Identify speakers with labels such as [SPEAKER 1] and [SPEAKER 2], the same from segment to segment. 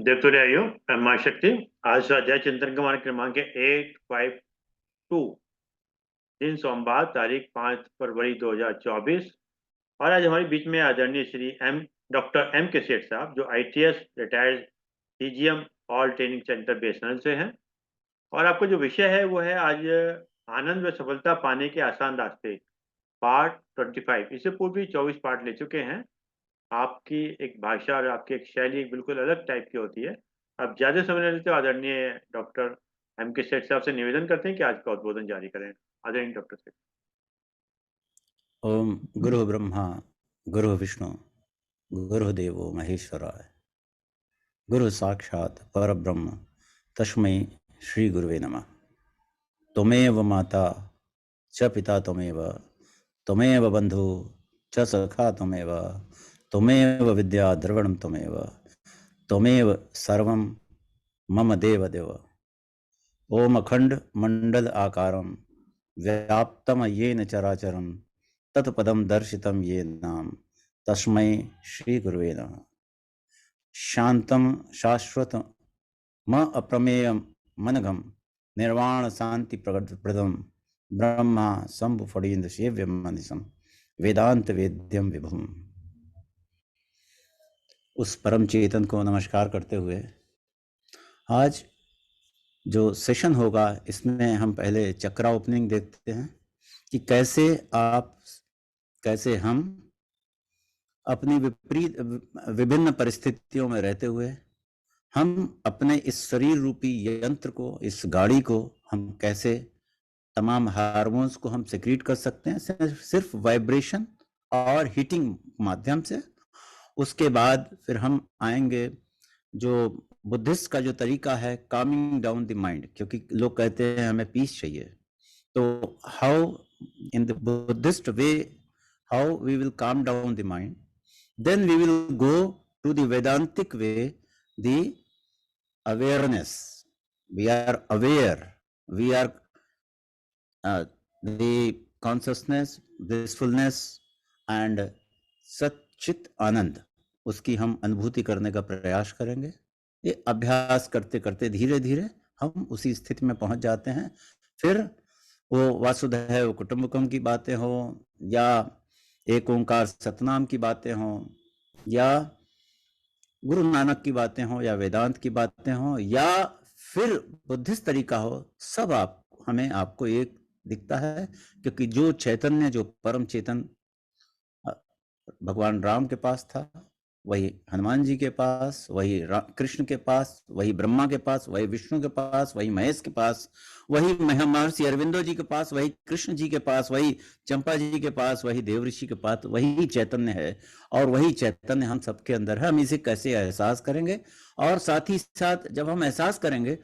[SPEAKER 1] देवतुल्यायो माँ शक्ति। आज स्वाध्याय चिंतन का हमारा क्रमांक है 852, दिन सोमवार, तारीख 5 फरवरी 2024। और आज हमारे बीच में आदरणीय श्री डॉक्टर एम के सेठ साहब, जो ITS retired CGM all training centre BSNL से हैं। और आपका जो विषय है वो है आज आनंद व सफलता पाने के आसान रास्ते, पार्ट 25। इससे पूर्व भी 24 पार्ट ले चुके हैं। आपकी एक भाषा और आपकी एक शैली एक बिल्कुल अलग टाइप की होती है। आप ज्यादा समय नहीं लेते, आदरणीय डॉक्टर एम के सेठ साहब से निवेदन करते हैं कि आज का उद्बोधन जारी करें। आदरणीय डॉक्टर सेठ।
[SPEAKER 2] ओम गुरु ब्रह्मा गुरु विष्णु गुरुदेवो महेश्वराय, गुरु साक्षात परब्रह्म तस्मै श्री गुरुवे नमः। त्वमेव माता च पिता त्वमेव, त्वमेव बंधु च सखा त्वमेव, त्वमेव विद्या द्रविणं त्वमेव, त्वमेव सर्वं मम देव देव। ओम अखंड मंडल आकारं व्याप्तं येन चराचरं तत्पदं दर्शितं येन तस्मै श्री गुरुवे नमः। शांतं शाश्वतं अप्रमेयं मनघं निर्वाण शांति प्रदम ब्रह्मा शंभु फणीन्द्र सेव्यं मनीषं वेदांत वेद्यम विभुम। उस परम चेतन को नमस्कार करते हुए आज जो सेशन होगा इसमें हम पहले चक्रा ओपनिंग देखते हैं कि कैसे हम अपनी विभिन्न परिस्थितियों में रहते हुए हम अपने इस शरीर रूपी यंत्र को, इस गाड़ी को हम कैसे तमाम हार्मोन्स को हम सिक्रीट कर सकते हैं सिर्फ वाइब्रेशन और हीटिंग माध्यम से। उसके बाद फिर हम आएंगे जो बुद्धिस्ट का जो तरीका है कामिंग डाउन द माइंड, क्योंकि लोग कहते हैं हमें पीस चाहिए। तो how in the Buddhist way how we will calm down the mind, then we will go to the Vedantic way, the awareness. We are aware, we are the consciousness, blissfulness and सच्चित आनंद, उसकी हम अनुभूति करने का प्रयास करेंगे। ये अभ्यास करते करते धीरे धीरे हम उसी स्थिति में पहुंच जाते हैं। फिर वो वासुदैव कुटुंबकम की बातें हो या एक ओंकार सतनाम की बातें हों या गुरु नानक की बातें हों या वेदांत की बातें हों या फिर बुद्धिस्ट तरीका हो, सब आपको एक दिखता है। क्योंकि जो चैतन्य, जो परम चेतन भगवान राम के पास था, वही हनुमान जी के पास, वही कृष्ण के पास, वही ब्रह्मा के पास, वही विष्णु के पास, वही महेश के पास, वही महर्षि अरविंदो जी के पास, वही कृष्ण जी के पास, वही चंपा जी के पास, वही देव ऋषि के पास, वही चैतन्य है। और वही चैतन्य हम सबके अंदर है। हम इसे कैसे एहसास करेंगे, और साथ ही साथ जब हम एहसास करेंगे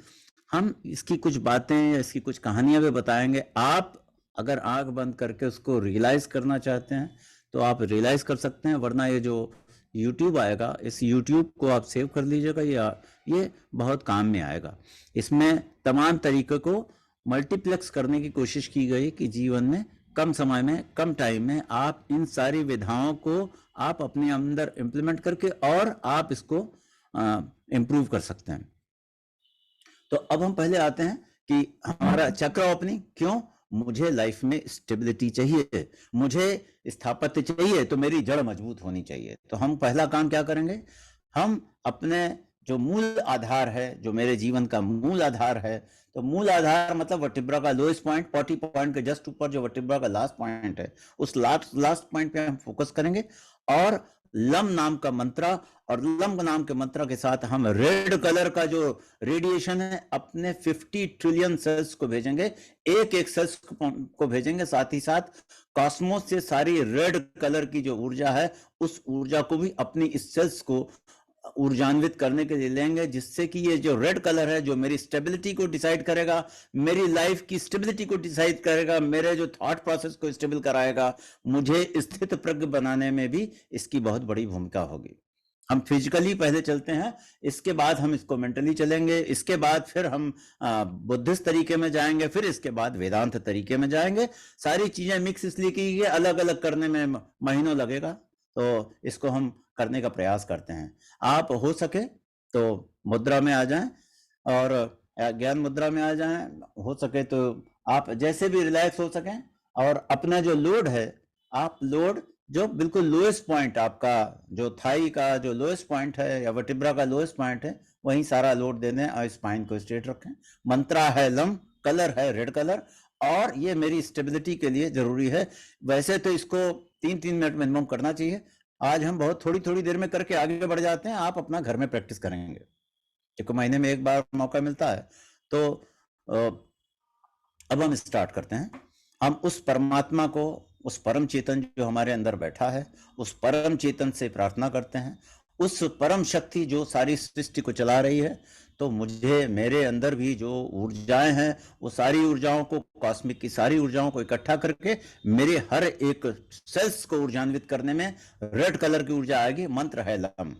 [SPEAKER 2] हम इसकी कुछ बातें, इसकी कुछ कहानियां भी बताएंगे। आप अगर आंख बंद करके उसको रियलाइज करना चाहते हैं तो आप रियलाइज कर सकते हैं, वरना ये जो YouTube आएगा, इस YouTube को आप सेव कर लीजिएगा, ये बहुत काम में आएगा। इसमें तमाम तरीकों को मल्टीप्लेक्स करने की कोशिश की गई कि जीवन में कम समय में, कम टाइम में आप इन सारी विधाओं को आप अपने अंदर इम्प्लीमेंट करके और आप इसको इम्प्रूव कर सकते हैं। तो अब हम पहले आते हैं कि हमारा चक्र ओपनिंग क्यों। मुझे लाइफ में स्टेबिलिटी चाहिए, मुझे स्थापत्य चाहिए, तो मेरी जड़ मजबूत होनी चाहिए। तो हम पहला काम क्या करेंगे, हम अपने जो मूल आधार है, जो मेरे जीवन का मूल आधार है, तो मूल आधार मतलब वर्टिब्रा का लोएस्ट पॉइंट, 40 पॉइंट के जस्ट ऊपर जो वर्टिब्रा का लास्ट पॉइंट है, उस लास्ट पॉइंट पे हम फोकस करेंगे। और लम नाम का मंत्रा, और लम नाम के मंत्रा के साथ हम रेड कलर का जो रेडिएशन है अपने 50 ट्रिलियन सेल्स को भेजेंगे, एक एक सेल्स को भेजेंगे। साथ ही साथ कॉस्मोस से सारी रेड कलर की जो ऊर्जा है, उस ऊर्जा को भी अपनी इस सेल्स को ऊर्जान्वित करने के लिए लेंगे, जिससे कि ये जो रेड कलर है, जो मेरी स्टेबिलिटी को डिसाइड करेगा, मेरी लाइफ की स्टेबिलिटी को डिसाइड करेगा, मेरे जो थॉट प्रोसेस को स्टेबल कराएगा, मुझे स्थित प्रज्ञ बनाने में भी इसकी बहुत बड़ी भूमिका होगी। हम फिजिकली पहले चलते हैं, इसके बाद हम इसको मेंटली चलेंगे, इसके बाद फिर हम बुद्धिस्ट तरीके में जाएंगे, फिर इसके बाद वेदांत तरीके में जाएंगे। सारी चीजें मिक्स इसलिए की गई, अलग अलग करने में महीनों लगेगा, तो इसको हम करने का प्रयास करते हैं। आप हो सके तो मुद्रा में आ जाएं और ज्ञान मुद्रा में आ जाएं। हो सके तो आप जैसे भी रिलैक्स हो सकें, और अपना जो लोड है, आप लोड जो बिल्कुल लोएस्ट पॉइंट, आपका जो थाई का जो लोएस्ट पॉइंट है या वर्टिब्रा का लोएस्ट पॉइंट है, वहीं सारा लोड दे दें और स्पाइन को स्ट्रेट रखें। मंत्रा है लम, कलर है रेड कलर, और ये मेरी स्टेबिलिटी के लिए जरूरी है। वैसे तो इसको 3-3 मिनट मिनिमम करना चाहिए। आज हम बहुत थोड़ी थोड़ी देर में करके आगे बढ़ जाते हैं, आप अपना घर में प्रैक्टिस करेंगे, क्योंकि महीने में एक बार मौका मिलता है। तो अब हम स्टार्ट करते हैं। हम उस परमात्मा को, उस परम चेतन जो हमारे अंदर बैठा है, उस परम चेतन से प्रार्थना करते हैं, उस परम शक्ति जो सारी सृष्टि को चला रही है। तो मुझे, मेरे अंदर भी जो ऊर्जाएं हैं, वो सारी ऊर्जाओं को, कॉस्मिक की सारी ऊर्जाओं को इकट्ठा करके मेरे हर एक सेल्स को ऊर्जान्वित करने में रेड कलर की ऊर्जा आएगी। मंत्र है लम।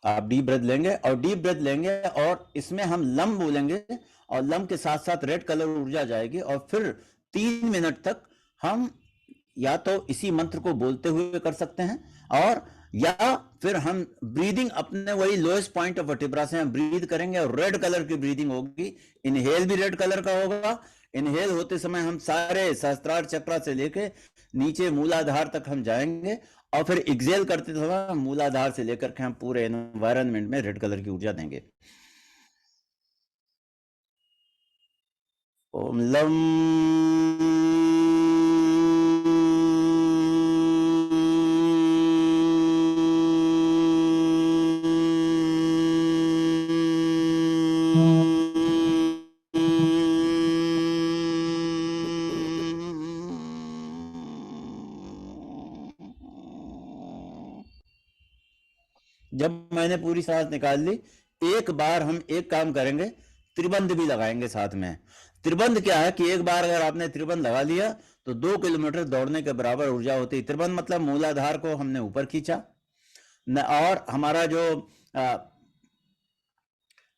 [SPEAKER 2] आप डीप ब्रेथ लेंगे और डीप ब्रेथ लेंगे और इसमें हम लम बोलेंगे और लम के साथ साथ रेड कलर ऊर्जा जाएगी, और फिर 3 मिनट तक हम या तो इसी मंत्र को बोलते हुए कर सकते हैं, और या फिर हम ब्रीदिंग अपने वही लोएस्ट पॉइंट ऑफ वर्टिब्रा से हम ब्रीद करेंगे और रेड कलर की ब्रीदिंग होगी। इनहेल भी रेड कलर का होगा। इनहेल होते समय हम सारे सहस्त्रार चक्र से लेके नीचे मूलाधार तक हम जाएंगे, और फिर एक्सेल करते समय मूलाधार से लेकर के हम पूरे एनवायरनमेंट में रेड कलर की ऊर्जा देंगे। ओम लम जब मैंने पूरी सांस निकाल ली, एक बार हम एक काम करेंगे, त्रिबंध भी लगाएंगे साथ में। त्रिबंध क्या है कि एक बार अगर आपने त्रिबंध लगा लिया तो 2 किलोमीटर दौड़ने के बराबर ऊर्जा होती है। त्रिबंध मतलब मूलाधार को हमने ऊपर खींचा और हमारा जो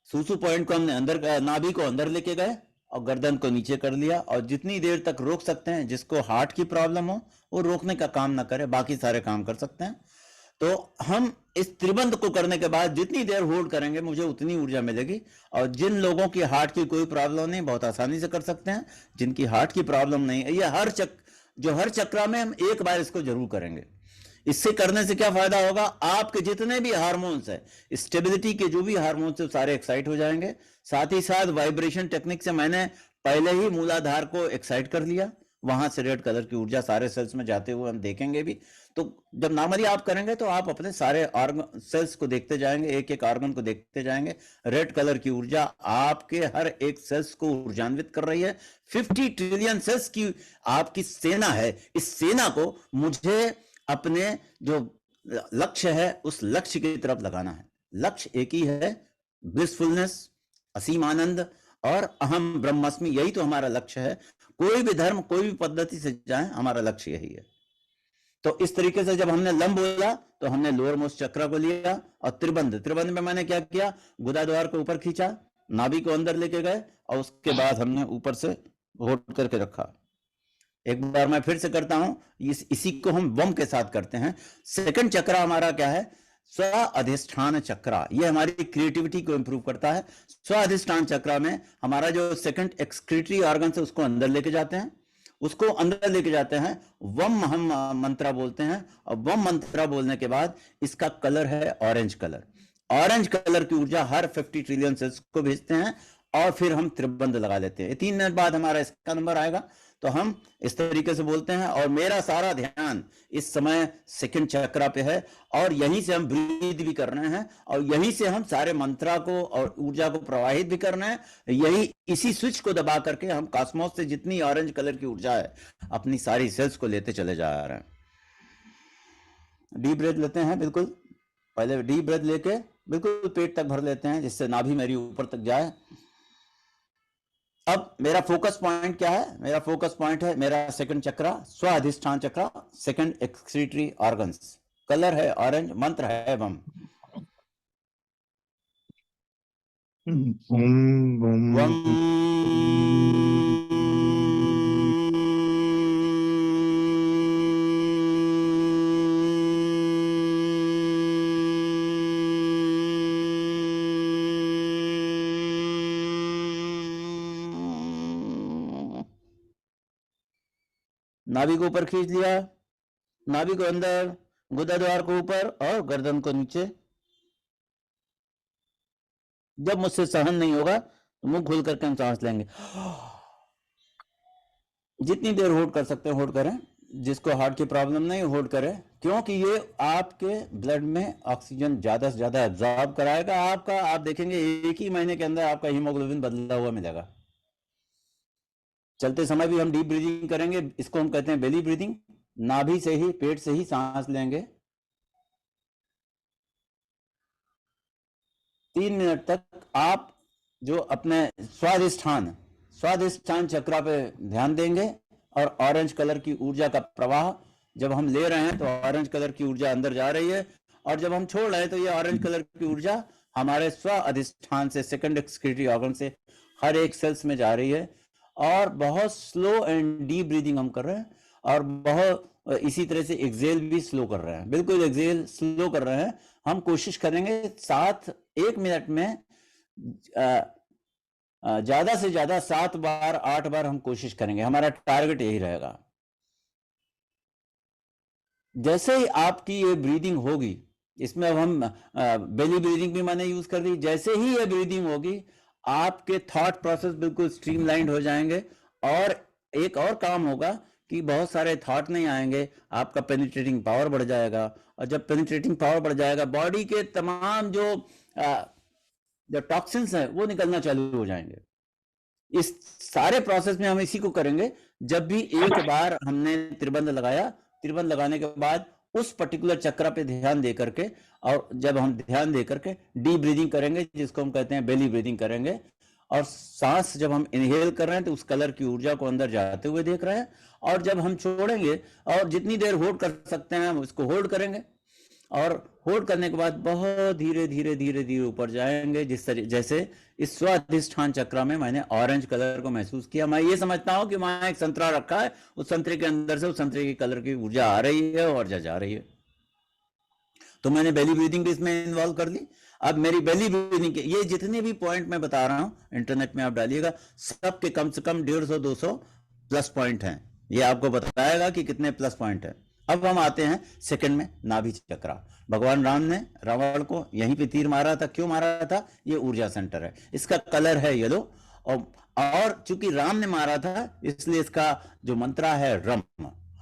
[SPEAKER 2] सूसू पॉइंट को हमने अंदर, नाभि को अंदर लेके गए और गर्दन को नीचे कर लिया। और जितनी देर तक रोक सकते हैं, जिसको हार्ट की प्रॉब्लम हो वो रोकने का काम ना करे, बाकी सारे काम कर सकते हैं। तो हम इस त्रिबंध को करने के बाद जितनी देर होल्ड करेंगे, मुझे उतनी ऊर्जा मिलेगी। और जिन लोगों की हार्ट की कोई प्रॉब्लम नहीं, बहुत आसानी से कर सकते हैं। जिनकी हार्ट की प्रॉब्लम नहीं है, ये हर चक्र में हम एक बार इसको जरूर करेंगे। इससे करने से क्या फायदा होगा, आपके जितने भी हार्मोन्स है, स्टेबिलिटी के जो भी हार्मोन्स है, सारे एक्साइट हो जाएंगे। साथ ही साथ वाइब्रेशन टेक्निक से मैंने पहले ही मूलाधार को एक्साइट कर लिया, वहां से रेड कलर की ऊर्जा सारे सेल्स में जाते हुए हम देखेंगे भी। तो जब नॉर्मली आप करेंगे तो आप अपने सारे ऑर्गन सेल्स को देखते जाएंगे, एक एक ऑर्गन को देखते जाएंगे। रेड कलर की ऊर्जा आपके हर एक सेल्स को ऊर्जान्वित कर रही है। 50 ट्रिलियन सेल्स की आपकी सेना है। इस सेना को मुझे अपने जो लक्ष्य है, उस लक्ष्य की तरफ लगाना है। लक्ष्य एक ही है, ब्लिसफुलनेस, असीम आनंद और अहम ब्रह्मास्मि। यही तो हमारा लक्ष्य है। कोई भी धर्म, कोई भी पद्धति से जाए, हमारा लक्ष्य यही है। तो इस तरीके से जब हमने लंब बोला तो हमने लोअर मोस्ट चक्र को लिया, और त्रिबंध में मैंने क्या किया, गुदाद्वार को ऊपर खींचा, नाभि को अंदर लेके गए, और उसके बाद हमने ऊपर से होल्ड करके रखा। एक बार मैं फिर से करता हूं, इसी को हम बम के साथ करते हैं। सेकंड चक्र हमारा क्या है, स्व अधिष्ठान चक्र। ये हमारी क्रिएटिविटी को इंप्रूव करता है। स्व अधिष्ठान चक्र में हमारा जो सेकंड एक्सक्रीटरी ऑर्गन है, उसको अंदर लेके जाते हैं। वम हम मंत्रा बोलते हैं, और वम मंत्रा बोलने के बाद इसका कलर है ऑरेंज कलर। ऑरेंज कलर की ऊर्जा हर 50 ट्रिलियन सेल्स को भेजते हैं, और फिर हम त्रिबंध लगा लेते हैं। 3 मिनट बाद हमारा इसका नंबर आएगा, तो हम इस तरीके से बोलते हैं। और मेरा सारा ध्यान इस समय सेकंड चक्र पे है, और यहीं से हम ब्रीथ भी कर रहे हैं, और यहीं से हम सारे मंत्रा को और ऊर्जा को प्रवाहित भी कर रहे हैं। यही इसी स्विच को दबा करके हम कॉस्मोस से जितनी ऑरेंज कलर की ऊर्जा है, अपनी सारी सेल्स को लेते चले जा रहे हैं। डीप ब्रेथ लेते हैं, बिल्कुल पहले डीप ब्रेथ लेके बिल्कुल पेट तक भर लेते हैं, जिससे नाभि मेरी ऊपर तक जाए। अब मेरा फोकस पॉइंट क्या है, मेरा फोकस पॉइंट है मेरा सेकंड चक्र, स्व अधिष्ठान चक्र, सेकंड एक्सक्रीटरी ऑर्गन्स। कलर है ऑरेंज, मंत्र है बम। वम नाभि को ऊपर खींच लिया, नाभि को अंदर, गुदा द्वार को ऊपर और गर्दन को नीचे। जब मुझसे सहन नहीं होगा तो मुंह खोल करके हम सांस लेंगे। जितनी देर होल्ड कर सकते हैं होल्ड करें। जिसको हार्ट की प्रॉब्लम नहीं होल्ड करें, क्योंकि ये आपके ब्लड में ऑक्सीजन ज्यादा से ज्यादा एब्जॉर्ब कराएगा। आपका आप देखेंगे 1 ही महीने के अंदर आपका हीमोग्लोबिन बदला हुआ मिलेगा। चलते समय भी हम डीप ब्रीदिंग करेंगे, इसको हम कहते हैं बेली ब्रीदिंग। नाभि से ही, पेट से ही सांस लेंगे 3 मिनट तक। आप जो अपने स्वादिष्ठान चक्र पे ध्यान देंगे और ऑरेंज कलर की ऊर्जा का प्रवाह जब हम ले रहे हैं तो ऑरेंज कलर की ऊर्जा अंदर जा रही है, और जब हम छोड़ रहे हैं तो ये ऑरेंज कलर की ऊर्जा हमारे स्व अधिष्ठान से, सेकंड एक्सक्रीटरी ऑर्गन से हर एक सेल्स में जा रही है। और बहुत स्लो एंड डीप ब्रीदिंग हम कर रहे हैं, और बहुत इसी तरह से एक्सेल भी स्लो कर रहे हैं, बिल्कुल एक्सेल स्लो कर रहे हैं। हम कोशिश करेंगे 1 मिनट में ज्यादा से ज्यादा 7 बार 8 बार हम कोशिश करेंगे, हमारा टारगेट यही रहेगा। जैसे ही आपकी ये ब्रीदिंग होगी, इसमें अब हम बेली ब्रीदिंग भी मैंने यूज कर दी, जैसे ही ये ब्रीदिंग होगी आपके थॉट प्रोसेस बिल्कुल स्ट्रीमलाइंड हो जाएंगे। और एक और काम होगा कि बहुत सारे थॉट नहीं आएंगे, आपका पेनिट्रेटिंग पावर बढ़ जाएगा। और जब पेनिट्रेटिंग पावर बढ़ जाएगा, बॉडी के तमाम जो टॉक्सिन्स हैं वो निकलना चालू हो जाएंगे। इस सारे प्रोसेस में हम इसी को करेंगे। जब भी एक बार हमने त्रिबंध लगाया, त्रिबंध लगाने के बाद उस पर्टिकुलर चक्र पे ध्यान दे करके, और जब हम ध्यान दे करके डीप ब्रीदिंग करेंगे, जिसको हम कहते हैं बेली ब्रीदिंग करेंगे, और सांस जब हम इनहेल कर रहे हैं तो उस कलर की ऊर्जा को अंदर जाते हुए देख रहे हैं, और जब हम छोड़ेंगे और जितनी देर होल्ड कर सकते हैं हम उसको होल्ड करेंगे, और होल्ड करने के बाद बहुत धीरे धीरे धीरे धीरे ऊपर जाएंगे। जैसे इस स्वाधिष्ठान चक्र में मैंने ऑरेंज कलर को महसूस किया। मैं ये समझता हूं कि वहां एक संतरा रखा है, उस संतरे के अंदर से उस संतरे की कलर की ऊर्जा आ रही है और जा रही है। तो मैंने बेली ब्रीदिंग भी इसमें इन्वॉल्व कर ली। अब मेरी बेली ब्रीदिंग के ये जितने भी पॉइंट मैं बता रहा हूं, इंटरनेट में आप डालिएगा, सबके कम से कम 150-200 प्लस पॉइंट हैं। ये आपको बताएगा कि कितने प्लस पॉइंट है। अब हम आते हैं सेकंड में, नाभि चक्र। भगवान राम ने रावण को यहीं पे तीर मारा था। क्यों मारा था? ये ऊर्जा सेंटर है, इसका कलर है येलो। और चूंकि राम ने मारा था इसलिए इसका जो मंत्र है रम।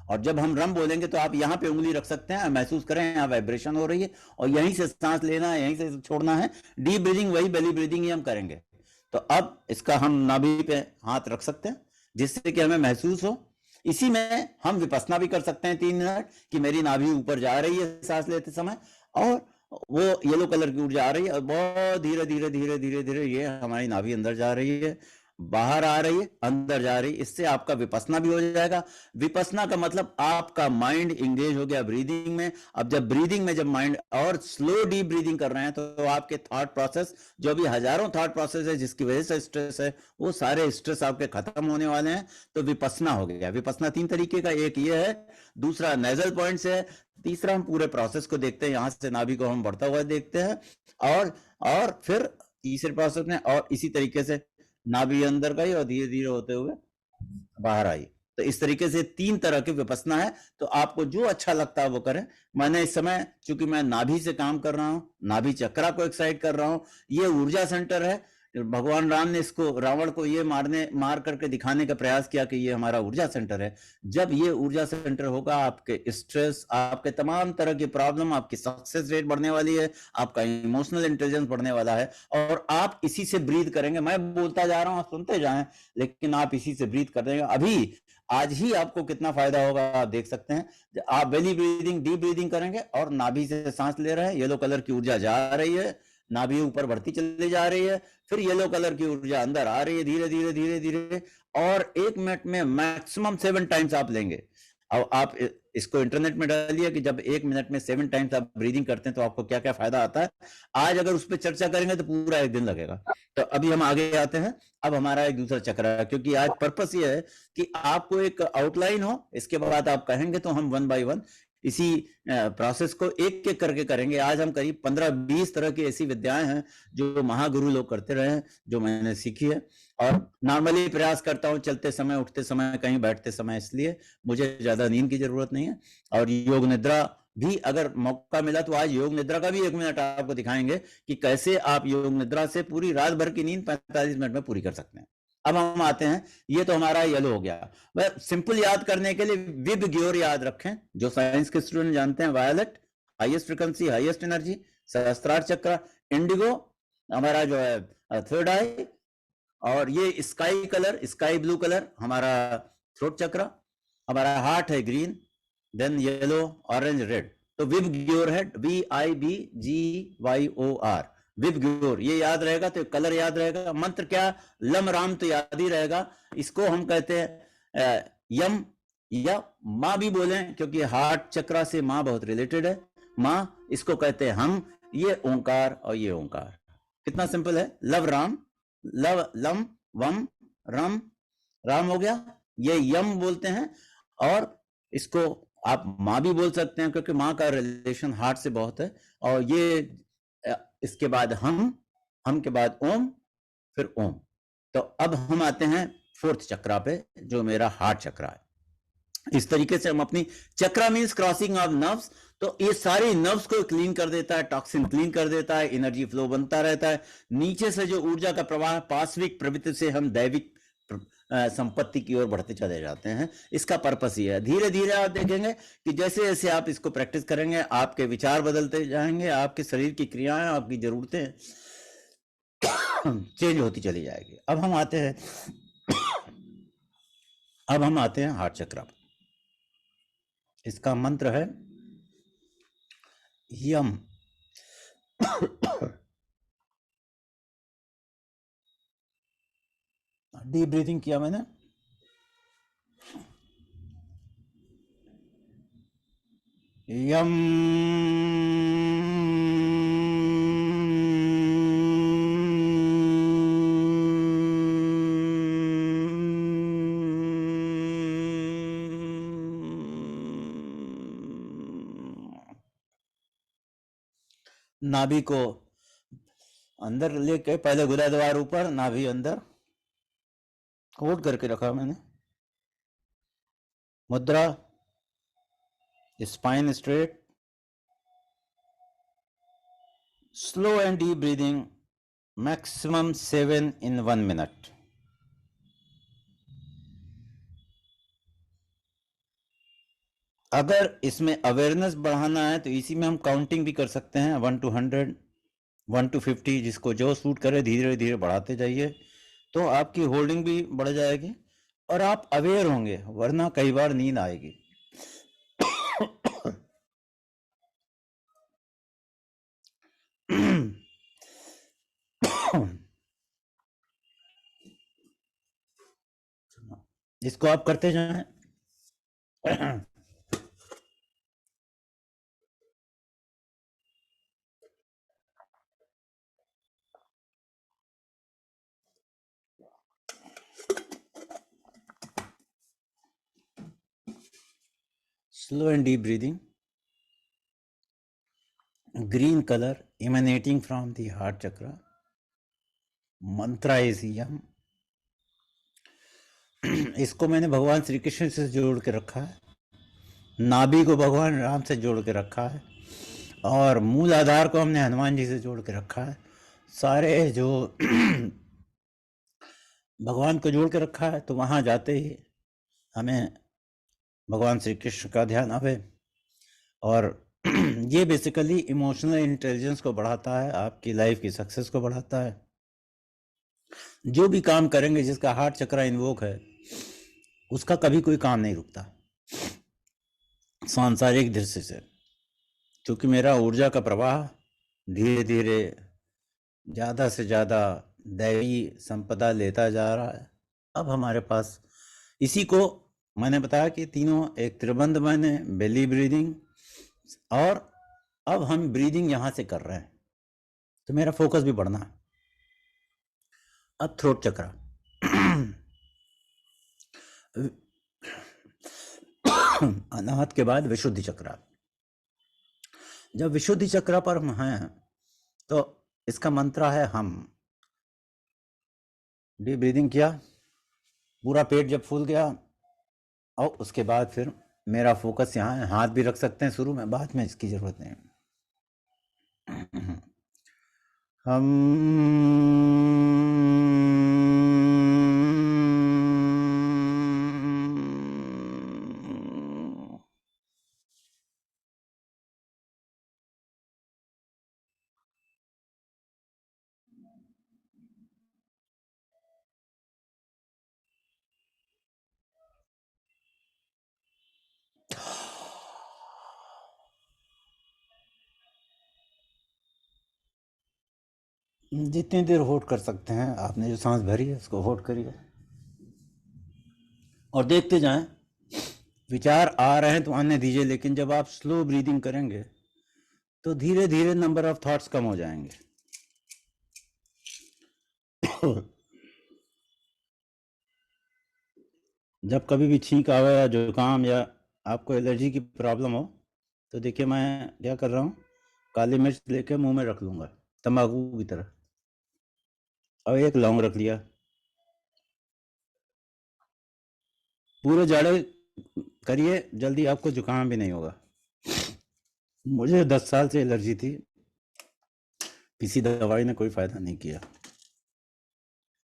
[SPEAKER 2] और जब हम रम बोलेंगे तो आप यहाँ पे उंगली रख सकते हैं, महसूस करें यहाँ वाइब्रेशन हो रही है, और यहीं से सांस लेना है, यहीं से छोड़ना है। डीप ब्रीदिंग वही बेली ब्रीदिंग ही हम करेंगे। तो अब इसका हम नाभि पे हाथ रख सकते हैं जिससे कि हमें महसूस हो। इसी में हम विपස්සना भी कर सकते हैं 3 मिनट कि मेरी नाभि ऊपर जा रही है सांस लेते समय, और वो येलो कलर की ऊर्जा आ रही है, और बहुत धीरे धीरे धीरे धीरे धीरे ये हमारी नाभि अंदर जा रही है, बाहर आ रही है, अंदर जा रही है। इससे आपका विपස්සना भी हो जाएगा। विपස්සना का मतलब आपका माइंड इंगेज हो गया ब्रीदिंग में। अब जब ब्रीदिंग में जब माइंड और स्लो डीप ब्रीदिंग कर रहे हैं तो आपके थॉट प्रोसेस, जो भी हजारों थॉट प्रोसेस है जिसकी वजह से स्ट्रेस है, वो सारे स्ट्रेस आपके खत्म होने वाले हैं। तो विपස්සना हो गया। विपස්සना 3 तरीके का, एक ये है, दूसरा नेजल पॉइंट से है, तीसरा हम पूरे प्रोसेस को देखते हैं, यहां से नाभि को हम बढ़ता हुआ देखते हैं, और फिर तीसरे प्रोसेस में और इसी तरीके से नाभि अंदर गई और धीरे धीरे होते हुए बाहर आई। तो इस तरीके से 3 तरह के विपස්සना है। तो आपको जो अच्छा लगता है वो करें। मैंने इस समय, चूंकि मैं नाभि से काम कर रहा हूं, नाभि चक्र को एक्साइट कर रहा हूं, ये ऊर्जा सेंटर है। भगवान राम ने इसको, रावण को ये मार करके दिखाने का प्रयास किया कि ये हमारा ऊर्जा सेंटर है। जब ये ऊर्जा सेंटर होगा, आपके स्ट्रेस, आपके तमाम तरह की प्रॉब्लम, आपकी सक्सेस रेट बढ़ने वाली है, आपका इमोशनल इंटेलिजेंस बढ़ने वाला है, और आप इसी से ब्रीथ करेंगे। मैं बोलता जा रहा हूं, आप सुनते जाएं, लेकिन आप इसी से ब्रीथ कर देंगे। अभी आज ही आपको कितना फायदा होगा आप देख सकते हैं। आप बेली ब्रीदिंग, डीप ब्रीदिंग करेंगे और नाभि से सांस ले रहे हैं, येलो कलर की ऊर्जा जा रही है, नाभि ऊपर बढ़ती चली जा रही है, फिर येलो कलर की ऊर्जा अंदर आ रही है धीरे धीरे धीरे धीरे, और 1 मिनट में मैक्सिमम 7 टाइम्स आप लेंगे। अब आप इसको इंटरनेट में डालिए कि जब 1 मिनट में 7 टाइम्स आप ब्रीदिंग करते हैं तो आपको क्या क्या फायदा आता है। आज अगर उस पर चर्चा करेंगे तो पूरा 1 दिन लगेगा। तो अभी हम आगे आते हैं। अब हमारा एक दूसरा चक्र है, क्योंकि आज पर्पस ये है कि आपको एक आउटलाइन हो, इसके बाद आप कहेंगे तो हम 1 बाय 1 इसी प्रोसेस को एक एक करके करेंगे। आज हम करीब 15-20 तरह की ऐसी विद्याएं हैं जो महागुरु लोग करते रहे हैं, जो मैंने सीखी है। और नॉर्मली प्रयास करता हूँ चलते समय, उठते समय, कहीं बैठते समय, इसलिए मुझे ज्यादा नींद की जरूरत नहीं है। और योग निद्रा भी अगर मौका मिला तो आज योग निद्रा का भी 1 मिनट आपको दिखाएंगे कि कैसे आप योग निद्रा से पूरी रात भर की नींद 45 मिनट में पूरी कर सकते हैं। अब हम आते हैं, ये तो हमारा येलो हो गया। वह सिंपल याद करने के लिए विब ग्योर याद रखें, जो साइंस के स्टूडेंट जानते हैं। Violet highest frequency, highest energy, Sahasrar chakra. Indigo हमारा जो है थर्ड आई, और ये sky colour, sky blue colour हमारा थ्रोट चक्र। हमारा हार्ट है green, then yellow, orange, red. तो विब ग्योर है VIBGYOR, विब ग्योर, ये याद रहेगा तो कलर याद रहेगा। मंत्र क्या? लम राम तो याद ही रहेगा। इसको हम कहते हैं यम, या माँ भी बोले क्योंकि हार्ट चक्रा से माँ बहुत रिलेटेड है। माँ, इसको कहते हैं हम। ये ओंकार और ये ओंकार, कितना सिंपल है। लव राम, लव लम वम रम, राम हो गया, ये यम बोलते हैं। और इसको आप माँ भी बोल सकते हैं क्योंकि माँ का रिलेशन हार्ट से बहुत है। और ये इसके बाद हम के बाद ओम, फिर ओम। तो अब हम आते हैं फोर्थ चक्रा पे, जो मेरा हार्ट चक्रा है। इस तरीके से हम अपनी चक्रा मीन्स क्रॉसिंग ऑफ नर्व्स, तो ये सारी नर्व्स को क्लीन कर देता है, टॉक्सिन क्लीन कर देता है, एनर्जी फ्लो बनता रहता है। नीचे से जो ऊर्जा का प्रवाह, पाश्विक प्रवृत्ति से हम दैविक संपत्ति की ओर बढ़ते चले जाते हैं। इसका पर्पस ये है। धीरे धीरे आप देखेंगे कि जैसे जैसे आप इसको प्रैक्टिस करेंगे, आपके विचार बदलते जाएंगे, आपके शरीर की क्रियाएं, आपकी जरूरतें चेंज होती चली जाएगी। अब हम आते हैं हार्ट चक्र पर। इसका मंत्र है यम। डीप ब्रीथिंग किया मैंने। यम नाभि को अंदर लेके, पहले गुदा द्वार ऊपर, नाभि अंदर, होल्ड करके रखा मैंने। मुद्रा, spine straight, slow and deep breathing, maximum 7 in 1 minute। अगर इसमें अवेयरनेस बढ़ाना है तो इसी में हम काउंटिंग भी कर सकते हैं, 1 to 100, 1 to 50, जिसको जो सूट करे धीरे धीरे बढ़ाते जाइए, तो आपकी होल्डिंग भी बढ़ जाएगी और आप अवेयर होंगे, वरना कई बार नींद आएगी। इसको आप करते जाएं। Slow and deep breathing. Green color emanating from the heart chakra. Mantra is यम। इसको मैंने भगवान श्री कृष्ण से जोड़ के रखा है, नाभि को भगवान राम से जोड़ के रखा है, और मूल आधार को हमने हनुमान जी से जोड़ के रखा है। सारे जो भगवान को जोड़ के रखा है, तो वहाँ जाते ही हमें भगवान श्री कृष्ण का ध्यान आवे। और ये बेसिकली इमोशनल इंटेलिजेंस को बढ़ाता है, आपकी लाइफ की सक्सेस को बढ़ाता है। जो भी काम करेंगे, जिसका हार्ट चक्र इन्वोक है, उसका कभी कोई काम नहीं रुकता सांसारिक दृष्टि से, क्योंकि मेरा ऊर्जा का प्रवाह धीरे धीरे ज़्यादा से ज़्यादा दैवी संपदा लेता जा रहा है। अब हमारे पास इसी को मैंने बताया कि तीनों, एक त्रिबंध मैंने, बेली ब्रीदिंग, और अब हम ब्रीदिंग यहाँ से कर रहे हैं, तो मेरा फोकस भी बढ़ना है। अब थ्रोट चक्रा। अनाहत के बाद विशुद्धि चक्रा। जब विशुद्धि चक्रा पर हम हैं, तो इसका मंत्र है हम। डीप ब्रीदिंग किया, पूरा पेट जब फूल गया, और उसके बाद फिर मेरा फोकस यहाँ है। हाथ भी रख सकते हैं शुरू में, बाद में इसकी जरूरत नहीं। हम जितनी देर होल्ड कर सकते हैं, आपने जो सांस भरी है उसको होल्ड करिए और देखते जाएं। विचार आ रहे हैं तो आने दीजिए, लेकिन जब आप स्लो ब्रीदिंग करेंगे तो धीरे धीरे नंबर ऑफ थॉट्स कम हो जाएंगे। जब कभी भी छींक आवे या जुकाम या आपको एलर्जी की प्रॉब्लम हो, तो देखिए मैं क्या कर रहा हूँ, काली मिर्च लेके मुंह में रख लूंगा तंबाकू की तरह, और एक लौंग रख लिया। पूरे जाड़े करिए, जल्दी आपको जुकाम भी नहीं होगा। मुझे 10 साल से एलर्जी थी, किसी दवाई ने कोई फायदा नहीं किया,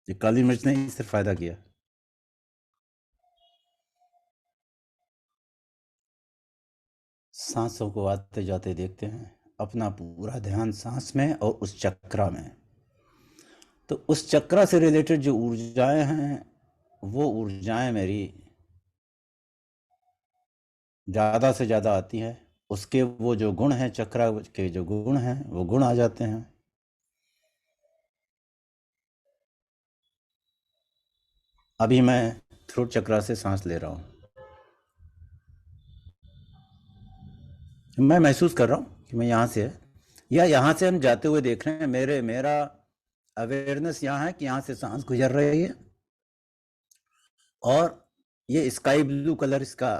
[SPEAKER 2] ये काली मिर्च ने ही सिर्फ फायदा किया। सांसों को आते जाते देखते हैं, अपना पूरा ध्यान सांस में और उस चक्रा में। तो उस चक्रा से रिलेटेड जो ऊर्जाएं हैं, वो ऊर्जाएं मेरी ज़्यादा से ज़्यादा आती हैं। उसके वो जो गुण हैं, चक्रा के जो गुण हैं, वो गुण आ जाते हैं। अभी मैं थ्रोट चक्रा से सांस ले रहा हूँ, मैं महसूस कर रहा हूँ कि मैं यहाँ से है, या यहाँ से हम जाते हुए देख रहे हैं। मेरा अवेयरनेस यहाँ है कि यहाँ से सांस गुजर रही है, और ये स्काई ब्लू कलर इसका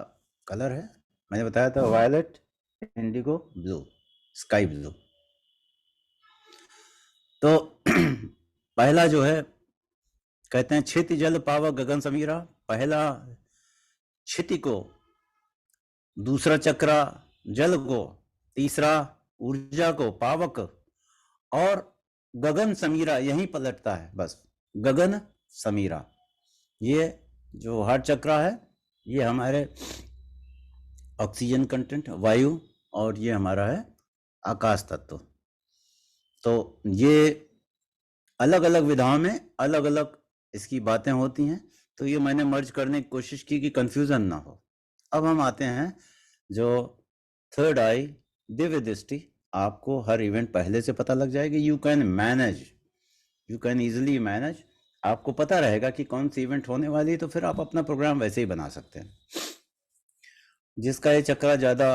[SPEAKER 2] कलर है। मैंने बताया था violet, indigo, blue, sky blue. तो पहला जो है, कहते हैं क्षिति जल पावक गगन समीरा। पहला क्षिति को, दूसरा चक्रा जल को, तीसरा ऊर्जा को पावक, और गगन समीरा यहीं पलटता है बस। गगन समीरा, ये जो हार्ट चक्रा है, ये हमारे ऑक्सीजन कंटेंट, वायु, और ये हमारा है आकाश तत्व। तो ये अलग अलग विधाओं में अलग अलग इसकी बातें होती हैं, तो ये मैंने मर्ज करने की कोशिश की कि कंफ्यूजन ना हो। अब हम आते हैं जो थर्ड आई, दिव्य दृष्टि। आपको हर इवेंट पहले से पता लग जाएगी, you can manage, you can easily manage. आपको पता रहेगा कि कौन सी इवेंट होने वाली है, तो फिर आप अपना प्रोग्राम वैसे ही बना सकते हैं। जिसका ये चक्रा ज़्यादा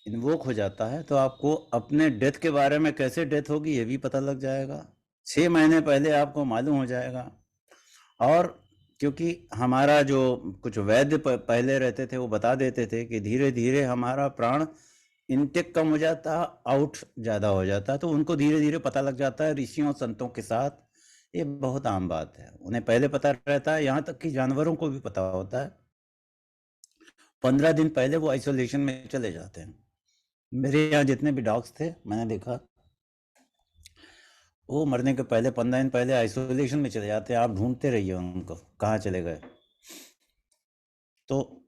[SPEAKER 2] इन्वोक हो जाता है, तो आपको अपने डेथ के बारे में, कैसे डेथ होगी ये भी पता लग जाएगा। 6 महीने पहले आपको मालूम हो जाएगा। और क्योंकि हमारा जो कुछ वैद्य पहले रहते थे, वो बता देते थे कि धीरे धीरे हमारा प्राण इनटेक कम हो जाता, आउट ज़्यादा हो जाता, तो उनको धीरे धीरे पता लग जाता है। ऋषियों संतों के साथ ये बहुत आम बात है, उन्हें पहले पता रहता है, यहाँ तक कि जानवरों को भी पता होता है। 15 दिन पहले वो आइसोलेशन में चले जाते हैं। मेरे यहाँ जितने भी डॉग्स थे, मैंने देखा वो मरने के पहले 15 दिन पहले आइसोलेशन में चले जाते हैं। आप ढूंढते रहिए उनको, कहाँ चले गए। तो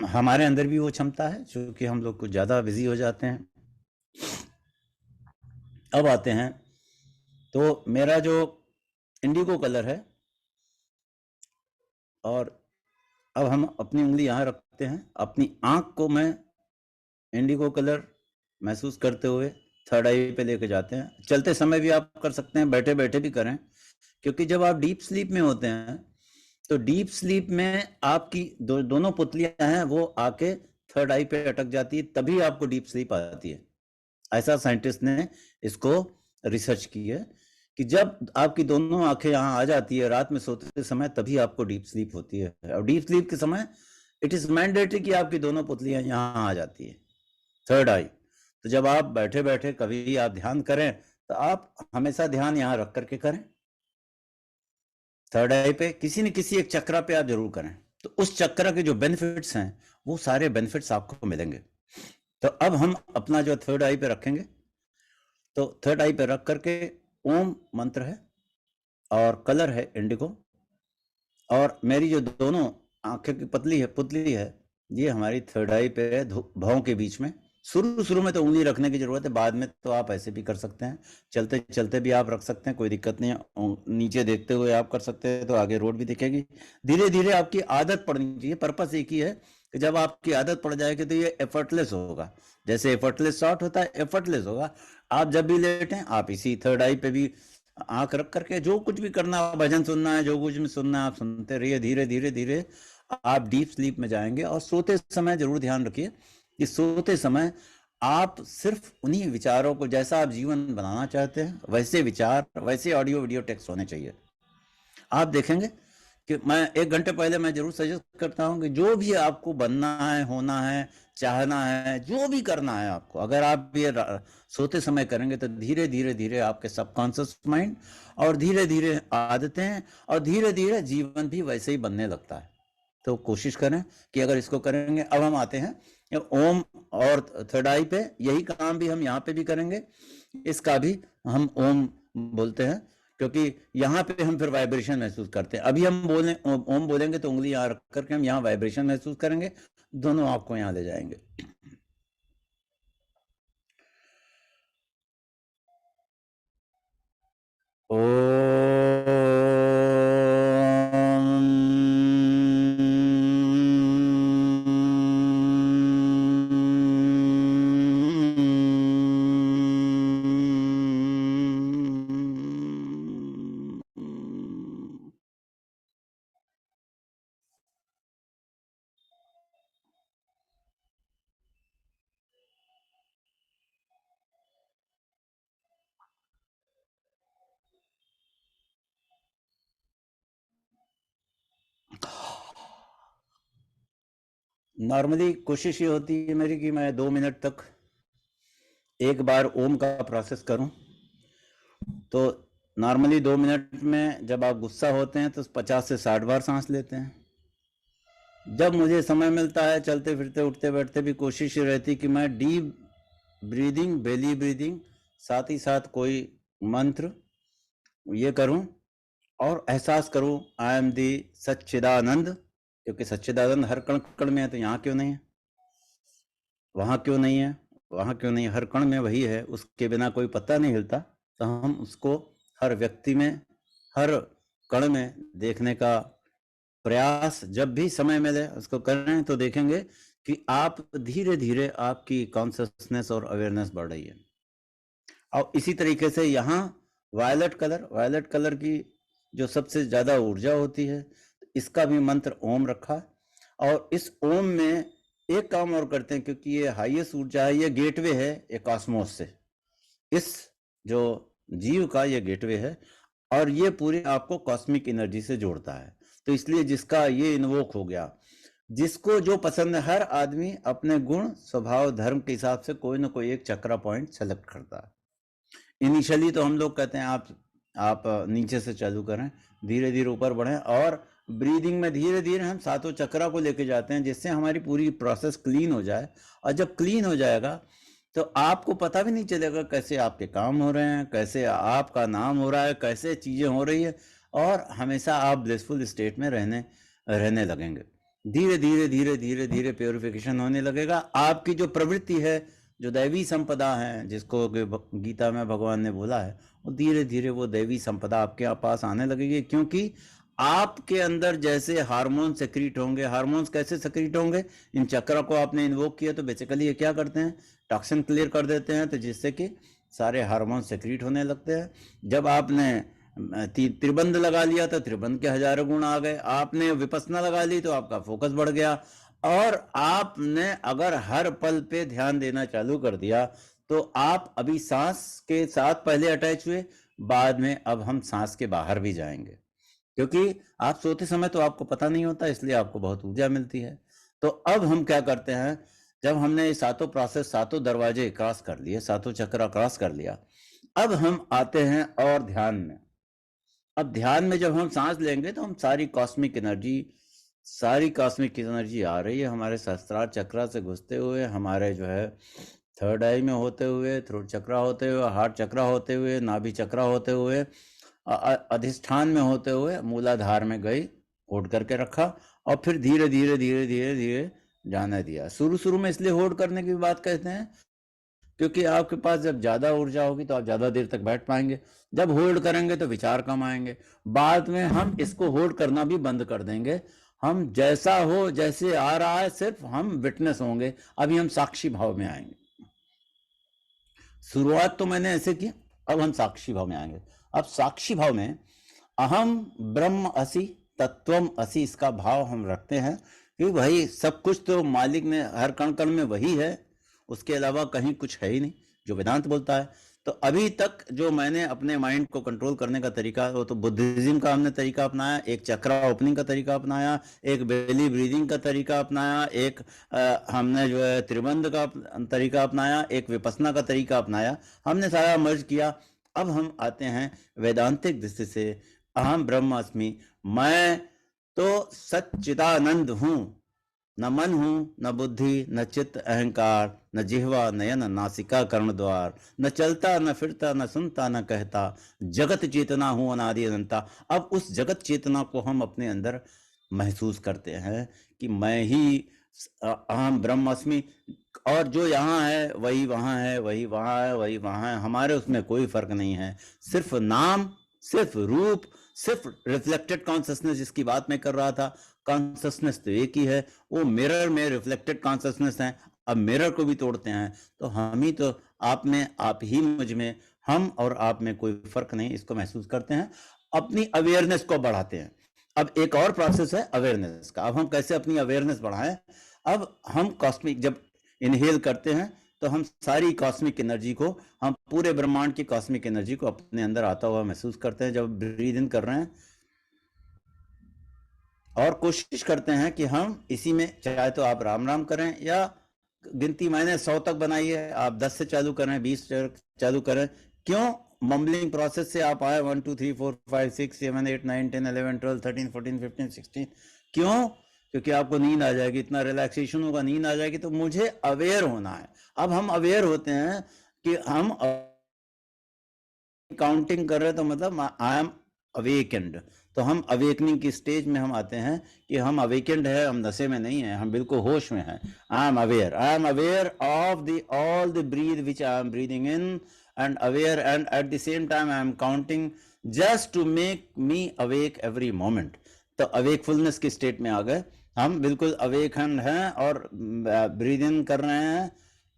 [SPEAKER 2] हमारे अंदर भी वो क्षमता है, क्योंकि हम लोग कुछ ज़्यादा बिजी हो जाते हैं। अब आते हैं, तो मेरा जो इंडिगो कलर है, और अब हम अपनी उंगली यहाँ रखते हैं, अपनी आँख को मैं इंडिगो कलर महसूस करते हुए थर्ड आई पे लेके जाते हैं। चलते समय भी आप कर सकते हैं, बैठे बैठे भी करें, क्योंकि जब आप डीप स्लीप में होते हैं, तो डीप स्लीप में आपकी दोनों पुतलियां हैं, वो आके थर्ड आई पे अटक जाती है, तभी आपको डीप स्लीप आती है। ऐसा साइंटिस्ट ने इसको रिसर्च की है कि जब आपकी दोनों आंखें यहाँ आ जाती है रात में सोते समय, तभी आपको डीप स्लीप होती है। और डीप स्लीप के समय इट इज मैंडेटरी कि आपकी दोनों पुतलियां यहाँ आ जाती है, थर्ड आई। तो जब आप बैठे बैठे कभी आप ध्यान करें, तो आप हमेशा ध्यान यहाँ रख करके करें। थर्ड आई पे किसी न किसी एक चक्र पे आप जरूर करें, तो उस चक्र के जो बेनिफिट्स हैं वो सारे बेनिफिट्स आपको मिलेंगे। तो अब हम अपना जो थर्ड आई पे रखेंगे, तो थर्ड आई पे रख करके ओम मंत्र है और कलर है इंडिगो, और मेरी जो दोनों आंखें की पुतली है ये हमारी थर्ड आई पे है, भौं के बीच में। शुरू में तो उंगली रखने की जरूरत है, बाद में तो आप ऐसे भी कर सकते हैं, चलते चलते भी आप रख सकते हैं, कोई दिक्कत नहीं है। नीचे देखते हुए आप कर सकते हैं तो आगे रोड भी दिखेगी। धीरे धीरे आपकी आदत पड़नी चाहिए। पर्पस एक ही है कि जब आपकी आदत पड़ जाएगी तो ये एफर्टलेस होगा। जैसे एफर्टलेस शॉट होता है, एफर्टलेस होगा। आप जब भी लेटें आप इसी थर्ड आई पे भी आंख रख करके जो कुछ भी करना, भजन सुनना है, जो कुछ भी सुनना है आप सुनते रहिए। धीरे धीरे धीरे आप डीप स्लीप में जाएंगे। और सोते समय जरूर ध्यान रखिए कि सोते समय आप सिर्फ उन्हीं विचारों को, जैसा आप जीवन बनाना चाहते हैं वैसे विचार, वैसे ऑडियो वीडियो टेक्स्ट होने चाहिए। आप देखेंगे कि मैं 1 घंटे पहले मैं जरूर सजेस्ट करता हूं कि जो भी आपको बनना है, होना है, चाहना है, जो भी करना है आपको, अगर आप ये सोते समय करेंगे तो धीरे धीरे धीरे आपके सबकॉन्शियस माइंड और धीरे धीरे आदतें और धीरे धीरे जीवन भी वैसे ही बनने लगता है। तो कोशिश करें कि अगर इसको करेंगे। अब हम आते हैं ओम और थर्ड आई पे, यही काम भी हम यहाँ पे भी करेंगे। इसका भी हम ओम बोलते हैं क्योंकि यहाँ पे हम फिर वाइब्रेशन महसूस करते हैं। अभी हम ओम बोलेंगे तो उंगली यहाँ रख करके हम यहाँ वाइब्रेशन महसूस करेंगे, दोनों आपको यहाँ ले जाएंगे। नॉर्मली कोशिश ये होती है मेरी कि मैं 2 मिनट तक एक बार ओम का प्रोसेस करूं। तो नॉर्मली 2 मिनट में जब आप गुस्सा होते हैं तो 50 से 60 बार सांस लेते हैं। जब मुझे समय मिलता है चलते फिरते उठते बैठते भी कोशिश ये रहती कि मैं डीप ब्रीदिंग, बेली ब्रीदिंग, साथ ही साथ कोई मंत्र ये करूं और एहसास करूं आई एम दी सच्चिदानंद। क्योंकि सच्चिदानंद हर कण कण में है, तो यहाँ क्यों नहीं है, वहां क्यों नहीं है, वहां क्यों नहीं है, हर कण में वही है। उसके बिना कोई पत्ता नहीं हिलता। तो हम उसको हर व्यक्ति में, हर कण में देखने का प्रयास जब भी समय मिले उसको करें, तो देखेंगे कि आप धीरे धीरे आपकी कॉन्शियसनेस और अवेयरनेस बढ़ रही है। और इसी तरीके से यहाँ वायलेट कलर की जो सबसे ज्यादा ऊर्जा होती है, इसका भी मंत्र ओम रखा। और इस ओम में एक काम और करते हैं, क्योंकि ये हाईएस्ट ऊर्जा है, ये गेटवे है ये कॉस्मोस से, इस जो जीव का ये गेटवे है और ये पूरे आपको कॉस्मिक एनर्जी से जोड़ता है। तो इसलिए जिसका ये इन्वोक हो गया, जिसको जो पसंद है, हर आदमी अपने गुण, स्वभाव, धर्म के हिसाब से कोई ना कोई एक चक्रा पॉइंट सेलेक्ट करता है। इनिशियली तो हम लोग कहते हैं आप नीचे से चालू करें, धीरे धीरे ऊपर बढ़ें, और ब्रीदिंग में धीरे धीरे हम सातों चक्रा को लेके जाते हैं, जिससे हमारी पूरी प्रोसेस क्लीन हो जाए। और जब क्लीन हो जाएगा तो आपको पता भी नहीं चलेगा कैसे आपके काम हो रहे हैं, कैसे आपका नाम हो रहा है, कैसे चीजें हो रही है, और हमेशा आप ब्लिसफुल स्टेट में रहने लगेंगे। धीरे धीरे धीरे धीरे धीरे प्योरिफिकेशन होने लगेगा। आपकी जो प्रवृत्ति है, जो दैवी संपदा है, जिसको गीता में भगवान ने बोला है, वो धीरे धीरे वो दैवी संपदा आपके पास आने लगेगी। क्योंकि आपके अंदर जैसे हार्मोन सेक्रीट होंगे, हार्मोन्स कैसे सेक्रीट होंगे, इन चक्र को आपने इन्वोक किया तो बेसिकली ये क्या करते हैं, टॉक्सिन क्लियर कर देते हैं, तो जिससे कि सारे हार्मोन सेक्रीट होने लगते हैं। जब आपने त्रिबंध लगा लिया तो त्रिबंध के हजारों गुण आ गए, आपने विपස්සना लगा ली तो आपका फोकस बढ़ गया, और आपने अगर हर पल पे ध्यान देना चालू कर दिया तो आप अभी सांस के साथ पहले अटैच हुए, बाद में अब हम सांस के बाहर भी जाएंगे। क्योंकि आप सोते समय तो आपको पता नहीं होता, इसलिए आपको बहुत ऊर्जा मिलती है। तो अब हम क्या करते हैं, जब हमने ये सातों प्रोसेस, सातों दरवाजे क्रॉस कर लिए, सातों चक्रा क्रॉस कर लिया, अब हम आते हैं और ध्यान में। अब ध्यान में जब हम सांस लेंगे तो हम सारी कॉस्मिक एनर्जी आ रही है हमारे सहस्त्रार चक्र से घुसते हुए, हमारे जो है थर्ड आई में होते हुए, थ्रोट चक्र होते हुए, हार्ट चक्र होते हुए, नाभि चक्र होते हुए, अधिष्ठान में होते हुए मूलाधार में गई, होल्ड करके रखा और फिर धीरे धीरे धीरे धीरे धीरे जाने दिया। शुरू में इसलिए होल्ड करने की बात कहते हैं क्योंकि आपके पास जब ज्यादा ऊर्जा होगी तो आप ज्यादा देर तक बैठ पाएंगे। जब होल्ड करेंगे तो विचार कम आएंगे। बाद में हम इसको होल्ड करना भी बंद कर देंगे। हम जैसा हो, जैसे आ रहा है, सिर्फ हम विटनेस होंगे। अभी हम साक्षी भाव में आएंगे। शुरुआत तो मैंने ऐसे की, अब हम साक्षी भाव में आएंगे। अब साक्षी भाव में अहम ब्रह्म असि तत्वम असि, इसका भाव हम रखते हैं कि भाई सब कुछ तो मालिक ने हर कण कण में वही है, उसके अलावा कहीं कुछ है ही नहीं, जो वेदांत बोलता है। तो अभी तक जो मैंने अपने माइंड को कंट्रोल करने का तरीका, वो तो बुद्धिज्म का हमने तरीका अपनाया, एक चक्रा ओपनिंग का तरीका अपनाया, एक बेली ब्रीदिंग का तरीका अपनाया, एक हमने जो है त्रिबंध का तरीका अपनाया, एक विपස්සना का तरीका अपनाया, हमने सारा मर्ज किया। अब हम आते हैं वेदांतिक दृष्टि से, अहम ब्रह्म अस्मि, मैं तो सच्चिदानंद हूं, न मन हूं, न बुद्धि, न चित्त अहंकार, न जिह्वा नयन नासिका कर्ण द्वार, न चलता न फिरता न सुनता न कहता, जगत चेतना हूं अनादि अनंता। अब उस जगत चेतना को हम अपने अंदर महसूस करते हैं कि मैं ही अहम ब्रह्म अस्मि, और जो यहाँ है वही वहाँ है, वही वहाँ है, वही वहाँ है। हमारे उसमें कोई फर्क नहीं है। सिर्फ नाम, सिर्फ रूप, सिर्फ रिफ्लेक्टेड कॉन्शसनेस, जिसकी बात मैं कर रहा था। कॉन्शसनेस तो एक ही है, वो मिरर में रिफ्लेक्टेड कॉन्शसनेस है। अब मिरर को भी तोड़ते हैं तो हम ही तो, आप में, आप ही मुझ में, हम और आप में कोई फर्क नहीं, इसको महसूस करते हैं, अपनी अवेयरनेस को बढ़ाते हैं। अब एक और प्रोसेस है अवेयरनेस का। अब हम कैसे अपनी अवेयरनेस बढ़ाएं? अब हम कॉस्मिक, जब इनहेल करते हैं तो हम सारी कॉस्मिक एनर्जी को, हम पूरे ब्रह्मांड की कॉस्मिक एनर्जी को अपने अंदर आता हुआ महसूस करते हैं जब ब्रीद इन कर रहे हैं, और कोशिश करते हैं कि हम इसी में, चाहे तो आप राम राम करें या गिनती मैंने 100 तक बनाई है, आप 10 से चालू करें, 20 चालू करें। क्यों मम्बलिंग प्रोसेस से आप आए 1 2 3 4 5 6 7 8 9 10 11 12 13 14 15 16? क्यों? क्योंकि आपको नींद आ जाएगी, इतना रिलैक्सेशन होगा, नींद आ जाएगी। तो मुझे अवेयर होना है। अब हम अवेयर होते हैं कि हम काउंटिंग कर रहे हैं, तो मतलब आई एम अवेकेंड। तो हम अवेकनिंग की स्टेज में हम आते हैं कि हम अवेकेंड है, हम नशे में नहीं है, हम बिल्कुल होश में हैं। I am aware of the all the breath which I am breathing in and aware, and at the same time I am counting just to make me awake every moment. तो अवेकफुलनेस की state में आ गए हम, बिल्कुल awaken हैं और breathe in कर रहे हैं,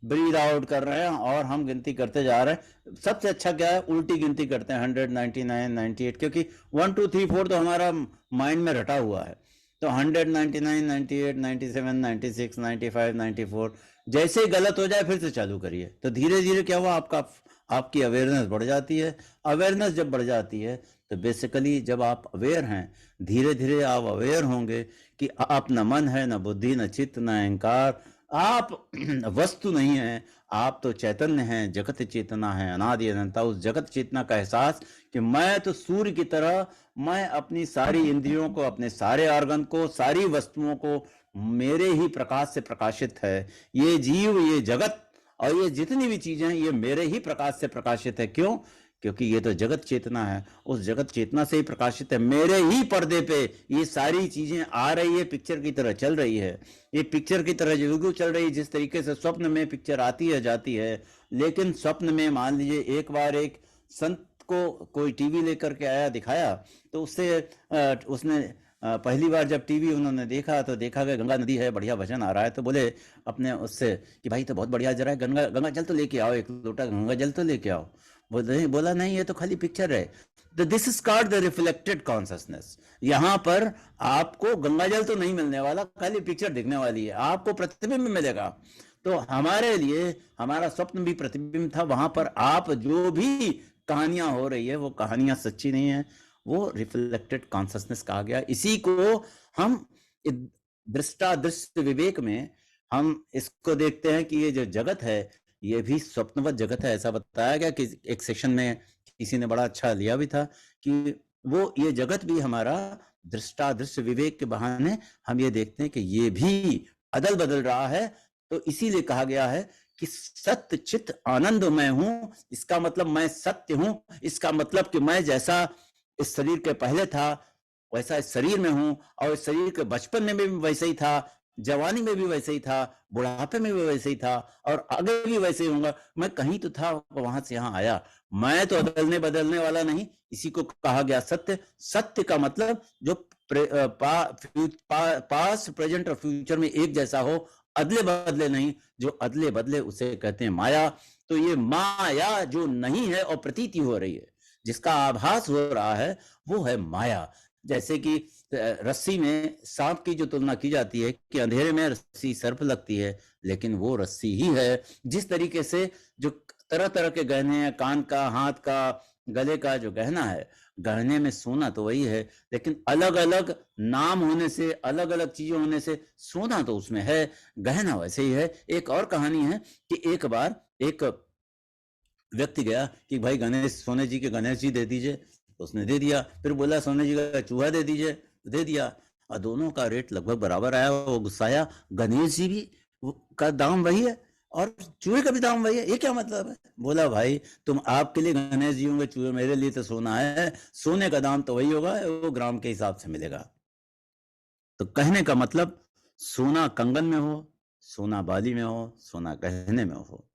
[SPEAKER 2] ब्रीद आउट कर रहे हैं, और हम गिनती करते जा रहे हैं। सबसे अच्छा क्या है, उल्टी गिनती करते हैं, 100 99 98, क्योंकि 1 2 3 4 तो हमारा माइंड में रटा हुआ है। तो 100 99 98 97 96 95 94, जैसे ही गलत हो जाए फिर से चालू करिए। तो धीरे धीरे क्या हुआ, आपकी अवेयरनेस बढ़ जाती है। अवेयरनेस जब बढ़ जाती है तो बेसिकली जब आप अवेयर हैं, धीरे धीरे आप अवेयर होंगे कि आप न मन है, न बुद्धि, न चित्त, न अहंकार, आप वस्तु नहीं है, आप तो चैतन्य हैं, जगत चेतना है, अनादि अनंता। उस जगत चेतना का एहसास कि मैं तो सूर्य की तरह, मैं अपनी सारी इंद्रियों को, अपने सारे ऑर्गन को, सारी वस्तुओं को मेरे ही प्रकाश से प्रकाशित है। ये जीव, ये जगत और ये जितनी भी चीजें हैं, ये मेरे ही प्रकाश से प्रकाशित है। क्यों? क्योंकि ये तो जगत चेतना है, उस जगत चेतना से ही प्रकाशित है। मेरे ही पर्दे पे ये सारी चीजें आ रही है, पिक्चर की तरह चल रही है। ये पिक्चर की तरह बिल्कुल चल रही है, जिस तरीके से स्वप्न में पिक्चर आती है जाती है। लेकिन स्वप्न में मान लीजिए एक बार एक संत को कोई टीवी लेकर के आया, दिखाया, तो उसने पहली बार जब टीवी उन्होंने देखा तो देखा कि गंगा नदी है, बढ़िया भजन आ रहा है। तो बोले अपने उससे कि भाई तो बहुत बढ़िया जरा है, गंगा जल तो लेके आओ, एक लोटा गंगा जल तो लेके आओ। बोला नहीं, ये तो खाली पिक्चर है। तो this is called the reflected consciousness. यहाँ पर आपको गंगा जल तो नहीं मिलने वाला, खाली पिक्चर दिखने वाली है, आपको प्रतिबिंब मिलेगा। तो हमारे लिए हमारा स्वप्न भी प्रतिबिंब था। वहां पर आप जो भी कहानियां हो रही है, वो कहानियां सच्ची नहीं है, वो रिफ्लेक्टेड कॉन्शसनेस कहा गया। इसी को हम दृष्टादृश्य विवेक में हम इसको देखते हैं कि ये जो जगत है, ये भी स्वप्नवत जगत है। ऐसा बताया गया कि एक सेशन में किसी ने बड़ा अच्छा लिया भी था कि वो ये जगत भी हमारा दृष्टादृश्य विवेक के बहाने हम ये देखते हैं कि ये भी अदल बदल रहा है। तो इसीलिए कहा गया है कि सत्य चित आनंदमय हूं, इसका मतलब मैं सत्य हूं, इसका मतलब कि मैं जैसा इस शरीर के पहले था वैसा इस शरीर में हूं, और इस शरीर के बचपन में भी वैसे ही था, जवानी में भी वैसे ही था, बुढ़ापे में भी वैसे ही था, और आगे भी वैसे ही होऊंगा। मैं कहीं तो था, वहां से यहां आया, मैं तो अदलने बदलने वाला नहीं। इसी को कहा गया सत्य। सत्य का मतलब जो पास्ट प्रेजेंट और फ्यूचर में एक जैसा हो, अदले बदले नहीं। जो अदले बदले उसे कहते हैं माया। तो ये माया जो नहीं है और प्रतीति हो रही है, जिसका आभास हो रहा है, वो है माया। जैसे कि रस्सी में सांप की जो तुलना की जाती है कि अंधेरे में रस्सी सर्प लगती है, लेकिन वो रस्सी ही है। जिस तरीके से जो तरह तरह के गहने हैं, कान का, हाथ का, गले का जो गहना है, गहने में सोना तो वही है, लेकिन अलग अलग नाम होने से, अलग अलग चीजें होने से सोना तो उसमें है, गहना वैसे ही है। एक और कहानी है कि एक बार एक व्यक्ति गया कि भाई गणेश, सोने जी के गणेश जी दे दीजिए, उसने दे दिया। फिर बोला सोने जी का चूहा दे दीजिए, दे दिया, और दोनों का रेट लगभग बराबर आया। वो गुस्साया, गणेश जी भी का दाम वही है और चूहे का भी दाम वही है, ये क्या मतलब है? बोला भाई तुम आपके लिए गणेश जी होंगे, चूहे मेरे लिए तो सोना है, सोने का दाम तो वही होगा, वो ग्राम के हिसाब से मिलेगा। तो कहने का मतलब, सोना कंगन में हो, सोना बाली में हो, सोना गहने में हो,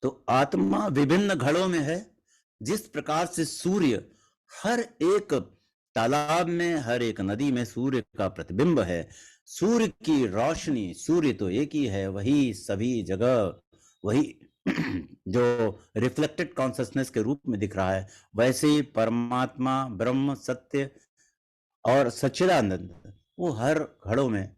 [SPEAKER 2] तो आत्मा विभिन्न घड़ों में है। जिस प्रकार से सूर्य हर एक तालाब में, हर एक नदी में सूर्य का प्रतिबिंब है, सूर्य की रोशनी, सूर्य तो एक ही है, वही सभी जगह, वही जो रिफ्लेक्टेड कॉन्शसनेस के रूप में दिख रहा है, वैसे ही परमात्मा, ब्रह्म, सत्य और सच्चिदानंद वो हर घड़ों में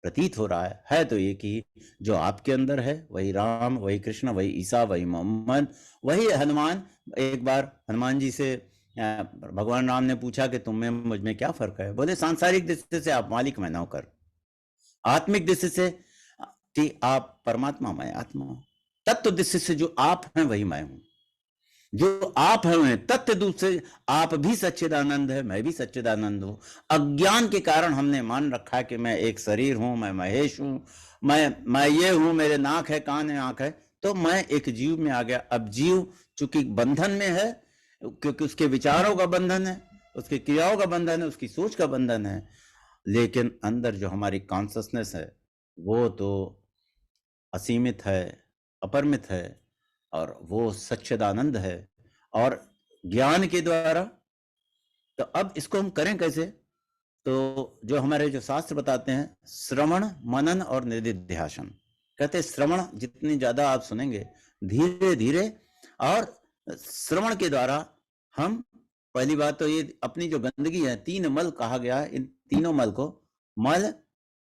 [SPEAKER 2] प्रतीत हो रहा है तो एक ही। जो आपके अंदर है वही राम, वही कृष्ण, वही ईसा, वही मोहम्मद, वही हनुमान। एक बार हनुमान जी से भगवान राम ने पूछा कि तुम में मुझ में क्या फर्क है? बोले सांसारिक दृष्टि से आप मालिक, मैं नौकर। आत्मिक दृष्टि से कि आप परमात्मा, मैं आत्मा। तत्व दृष्टि से जो आप हैं वही मैं हूं। जो आप हैं तत्व रूप से आप भी सच्चिदानंद है, मैं भी सच्चिदानंद हूं। अज्ञान के कारण हमने मान रखा है कि मैं एक शरीर हूं, मैं महेश हूं, मैं ये हूं, मेरे नाक है, कान है, आंख है, तो मैं एक जीव में आ गया। अब जीव चूंकि बंधन में है, क्योंकि उसके विचारों का बंधन है, उसकी क्रियाओं का बंधन है, उसकी सोच का बंधन है, लेकिन अंदर जो हमारी कॉन्शसनेस है वो तो असीमित है, अपरिमित है, और वो सच्चिदानंद है। और ज्ञान के द्वारा, तो अब इसको हम करें कैसे? तो जो हमारे जो शास्त्र बताते हैं, श्रवण, मनन और निधिध्यासन। कहते हैं श्रवण जितनी ज्यादा आप सुनेंगे धीरे धीरे, और श्रवण के द्वारा हम, पहली बात तो ये अपनी जो गंदगी है, 3 मल कहा गया है, इन तीनों मल को, मल,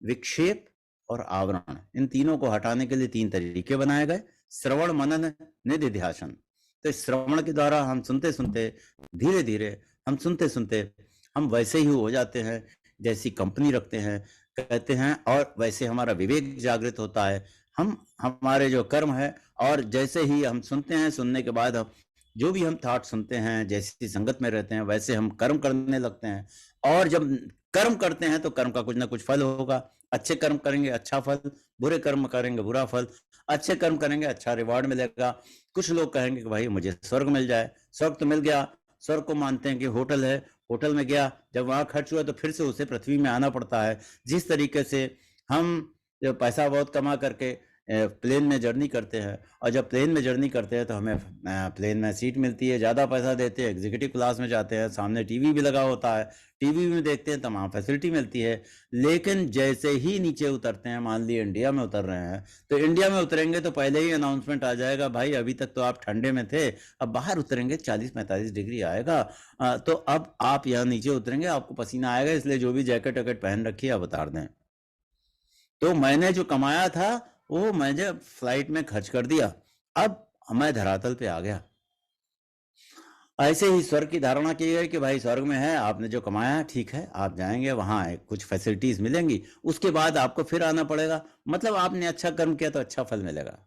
[SPEAKER 2] विक्षेप और आवरण, इन तीनों को हटाने के लिए 3 तरीके बनाए गए, श्रवण, मनन, निधिध्यासन। तो श्रवण के द्वारा हम सुनते सुनते, धीरे धीरे हम सुनते सुनते हम वैसे ही हो जाते हैं जैसी कंपनी रखते हैं, कहते हैं, और वैसे हमारा विवेक जागृत होता है। हम, हमारे जो कर्म है, और जैसे ही हम सुनते हैं, सुनने के बाद हम जो भी हम थॉट सुनते हैं, जैसी संगत में रहते हैं, वैसे हम कर्म करने लगते हैं। और जब कर्म करते हैं तो कर्म का कुछ ना कुछ फल होगा। अच्छे कर्म करेंगे अच्छा फल, बुरे कर्म करेंगे बुरा फल। अच्छे कर्म करेंगे अच्छा रिवॉर्ड मिलेगा। कुछ लोग कहेंगे कि भाई मुझे स्वर्ग मिल जाए, स्वर्ग तो मिल गया, स्वर्ग को मानते हैं कि होटल है, होटल में गया, जब वहां खर्च हुआ तो फिर से उसे पृथ्वी में आना पड़ता है। जिस तरीके से हम जो पैसा बहुत कमा करके प्लेन में जर्नी करते हैं, और जब प्लेन में जर्नी करते हैं तो हमें प्लेन में सीट मिलती है, ज़्यादा पैसा देते हैं, एग्जीक्यूटिव क्लास में जाते हैं, सामने टीवी भी लगा होता है, टीवी में देखते हैं, तमाम फैसिलिटी मिलती है। लेकिन जैसे ही नीचे उतरते हैं, मान लिए इंडिया में उतर रहे हैं, तो इंडिया में उतरेंगे तो पहले ही अनाउंसमेंट आ जाएगा, भाई अभी तक तो आप ठंडे में थे, अब बाहर उतरेंगे 40-45 डिग्री आएगा, तो अब आप यहाँ नीचे उतरेंगे, आपको पसीना आएगा, इसलिए जो भी जैकेट वैकेट पहन रखी है आप उतार दें। तो मैंने जो कमाया था वो मैंने फ्लाइट में खर्च कर दिया, अब मैं धरातल पे आ गया। ऐसे ही स्वर्ग की धारणा की है कि भाई स्वर्ग में है, आपने जो कमाया है ठीक है, आप जाएंगे वहां कुछ फैसिलिटीज मिलेंगी, उसके बाद आपको फिर आना पड़ेगा, मतलब आपने अच्छा कर्म किया तो अच्छा फल मिलेगा।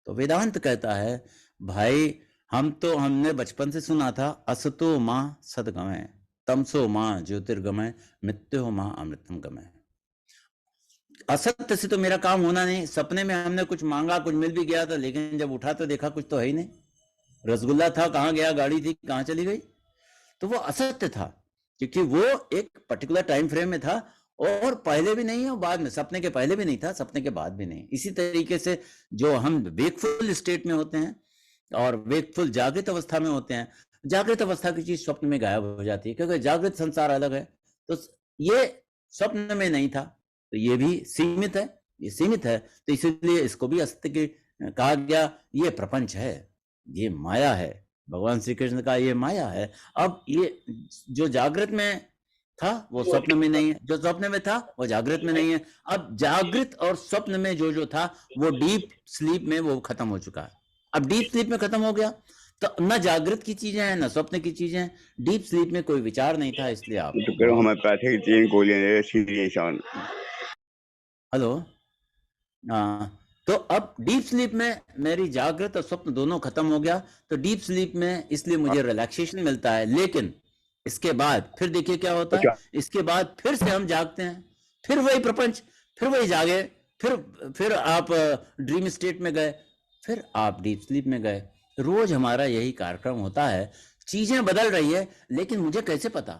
[SPEAKER 2] तो वेदांत कहता है भाई हमने बचपन से सुना था असतो मां सदगमय, तमसो मां ज्योतिर्गमय, मृत्यु मां अमृतम गमय। असत्य से तो मेरा काम होना नहीं। सपने में हमने कुछ मांगा, कुछ मिल भी गया था, लेकिन जब उठा तो देखा कुछ तो है ही नहीं। रसगुल्ला था, कहां गया, गाड़ी थी कहां चली गई। तो वो असत्य था, क्योंकि वो एक पर्टिकुलर टाइम फ्रेम में था, और पहले भी नहीं और बाद में, सपने के पहले भी नहीं था, सपने के बाद भी नहीं। इसी तरीके से जो हम वेकफुल स्टेट में होते हैं और वेकफुल जागृत अवस्था में होते हैं, जागृत अवस्था की चीज स्वप्न में गायब हो जाती है, क्योंकि जागृत संसार अलग है। तो ये स्वप्न में नहीं था, तो ये भी सीमित है, ये सीमित है, तो इसीलिए इसको भी असत्य की कहा गया। ये प्रपंच है, ये माया है, भगवान श्री कृष्ण का ये माया है। अब ये जो जागृत में था वो स्वप्न में नहीं है, जो स्वप्न में था वो जागृत में नहीं है। अब जागृत और स्वप्न में जो था वो डीप स्लीप में वो खत्म हो चुका है। अब डीप स्लीप में खत्म हो गया, तो न जागृत की चीजें हैं न स्वप्न की चीजें हैं। डीप स्लीप में कोई विचार नहीं था, इसलिए आप
[SPEAKER 3] तो करो हमारे पास है 3 गोलियां सीरियस ऑन।
[SPEAKER 2] हेलो। तो अब डीप स्लीप में मेरी जागृत और स्वप्न दोनों खत्म हो गया, तो डीप स्लीप में इसलिए मुझे रिलैक्सेशन मिलता है। लेकिन इसके बाद फिर देखिए क्या होता है, इसके बाद फिर से हम जागते हैं, फिर वही प्रपंच, फिर वही जागे, फिर आप ड्रीम स्टेट में गए, फिर आप डीप स्लीप में गए। रोज हमारा यही कार्यक्रम होता है। चीजें बदल रही है, लेकिन मुझे कैसे पता,